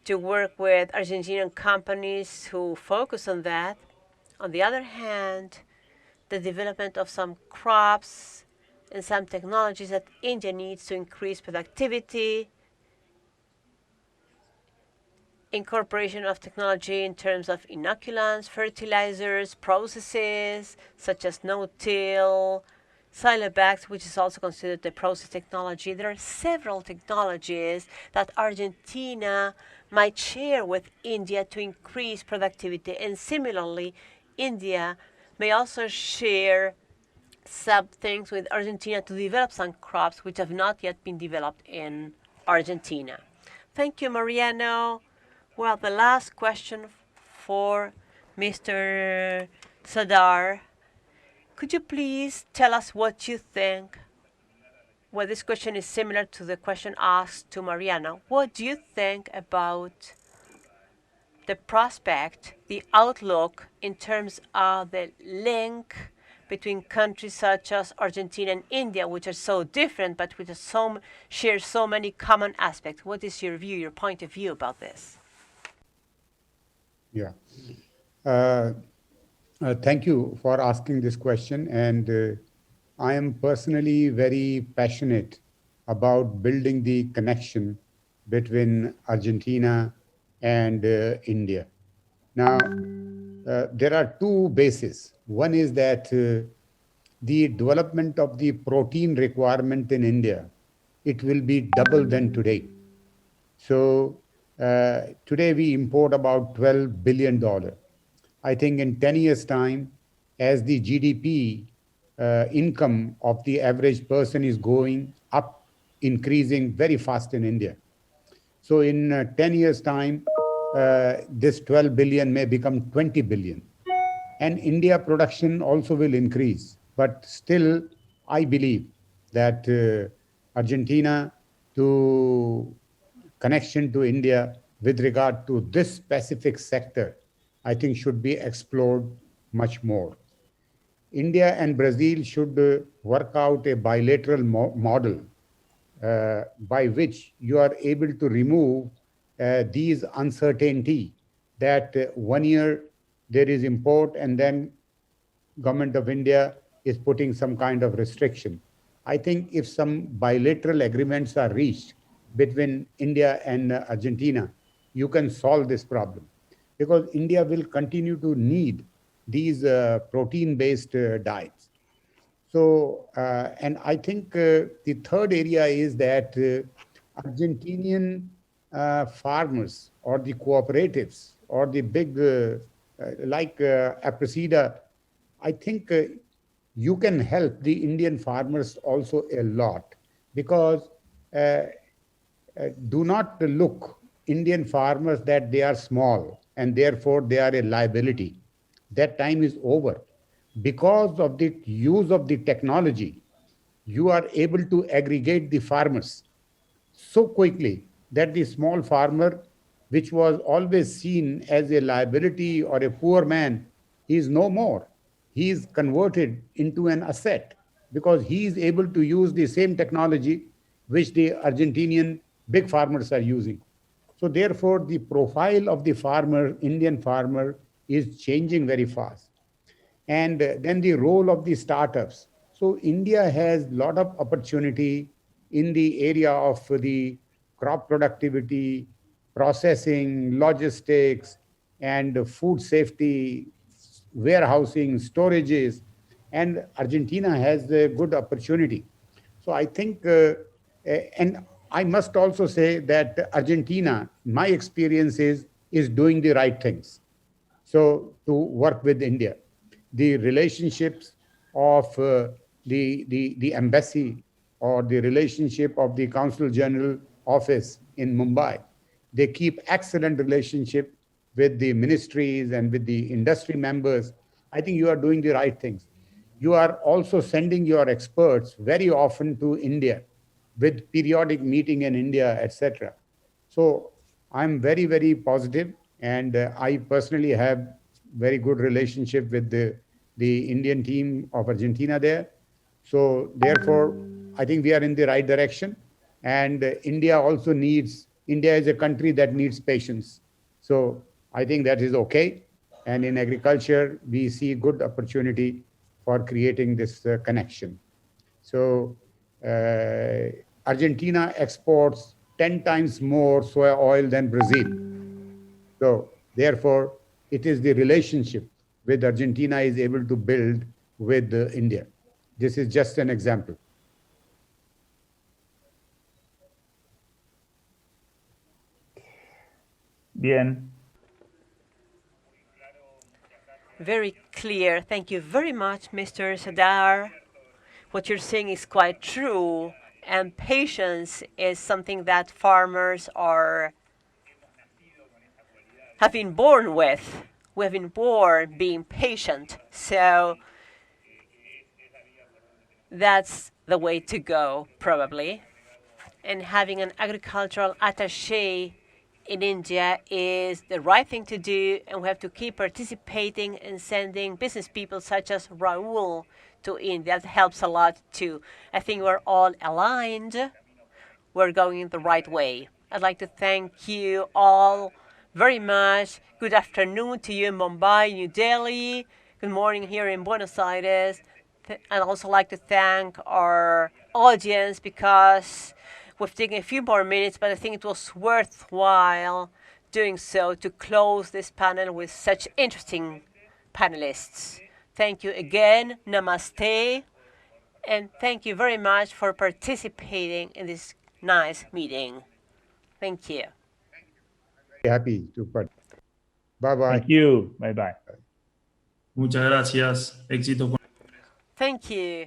to work with Argentinian companies who focus on that. On the other hand, the development of some crops and some technologies that India needs to increase productivity, incorporation of technology in terms of inoculants, fertilizers, processes such as no-till, silo bags, which is also considered the process technology. There are several technologies that Argentina might share with India to increase productivity, and similarly, India may also share some things with Argentina to develop some crops which have not yet been developed in Argentina. Thank you, Mariano. Well, the last question for Mr. Sadar. Could you please tell us what you think? Well, this question is similar to the question asked to Mariano. What do you think about the prospect, the outlook in terms of the link between countries such as Argentina and India, which are so different but which share so many common aspects? What is your view, your point of view about this? Yeah. Thank you for asking this question. And I am personally very passionate about building the connection between Argentina and India. Now, there are two bases. One is that the development of the protein requirement in India, it will be double than today. So today we import about $12 billion. I think in 10 years' time, as the GDP income of the average person is going up, increasing very fast in India. So in 10 years' time, this 12 billion may become 20 billion. And India production also will increase. But still, I believe that Argentina to connection to India with regard to this specific sector, I think should be explored much more. India and Brazil should work out a bilateral model by which you are able to remove these uncertainty that 1 year there is import and then government of India is putting some kind of restriction. I think if some bilateral agreements are reached between India and Argentina, you can solve this problem, because India will continue to need these protein-based diets. So, and I think the third area is that Argentinian farmers or the cooperatives or the big, like Aapresid, I think you can help the Indian farmers also a lot, because do not look Indian farmers that they are small and therefore they are a liability. That time is over. Because of the use of the technology, you are able to aggregate the farmers so quickly that the small farmer, which was always seen as a liability or a poor man, he is no more. He is converted into an asset because he is able to use the same technology which the Argentinian big farmers are using. So therefore, the profile of the farmer, Indian farmer, is changing very fast. And then the role of the startups. So India has a lot of opportunity in the area of the crop productivity, processing, logistics, and food safety, warehousing, storages, and Argentina has a good opportunity. So I think, and I must also say that Argentina, my experience is doing the right things. So to work with India, the relationships of the embassy or the relationship of the Consul General office in Mumbai, they keep excellent relationship with the ministries and with the industry members. I think you are doing the right things. You are also sending your experts very often to India with periodic meeting in India, etc. So I'm very, very positive, and I personally have very good relationship with the Indian team of Argentina there. So therefore, I think we are in the right direction. And India is a country that needs patience. So I think that is okay. And in agriculture, we see good opportunity for creating this connection. So Argentina exports 10 times more soy oil than Brazil. So therefore, it is the relationship with Argentina is able to build with India. This is just an example. Bien. Very clear. Thank you very much, Mr. Sadar. What you're saying is quite true, and patience is something that farmers have been born with. We have been born being patient, so that's the way to go, probably. And having an agricultural attaché in India is the right thing to do, and we have to keep participating and sending business people such as Raul to India. That helps a lot too. I think we're all aligned. We're going the right way. I'd like to thank you all very much. Good afternoon to you in Mumbai, New Delhi. Good morning here in Buenos Aires. I'd also like to thank our audience because we've taken a few more minutes, but I think it was worthwhile doing so to close this panel with such interesting panelists. Thank you again. Namaste. And thank you very much for participating in this nice meeting. Thank you. Happy to participate. Bye-bye. Thank you. Bye-bye. Muchas gracias. Éxito. Thank you.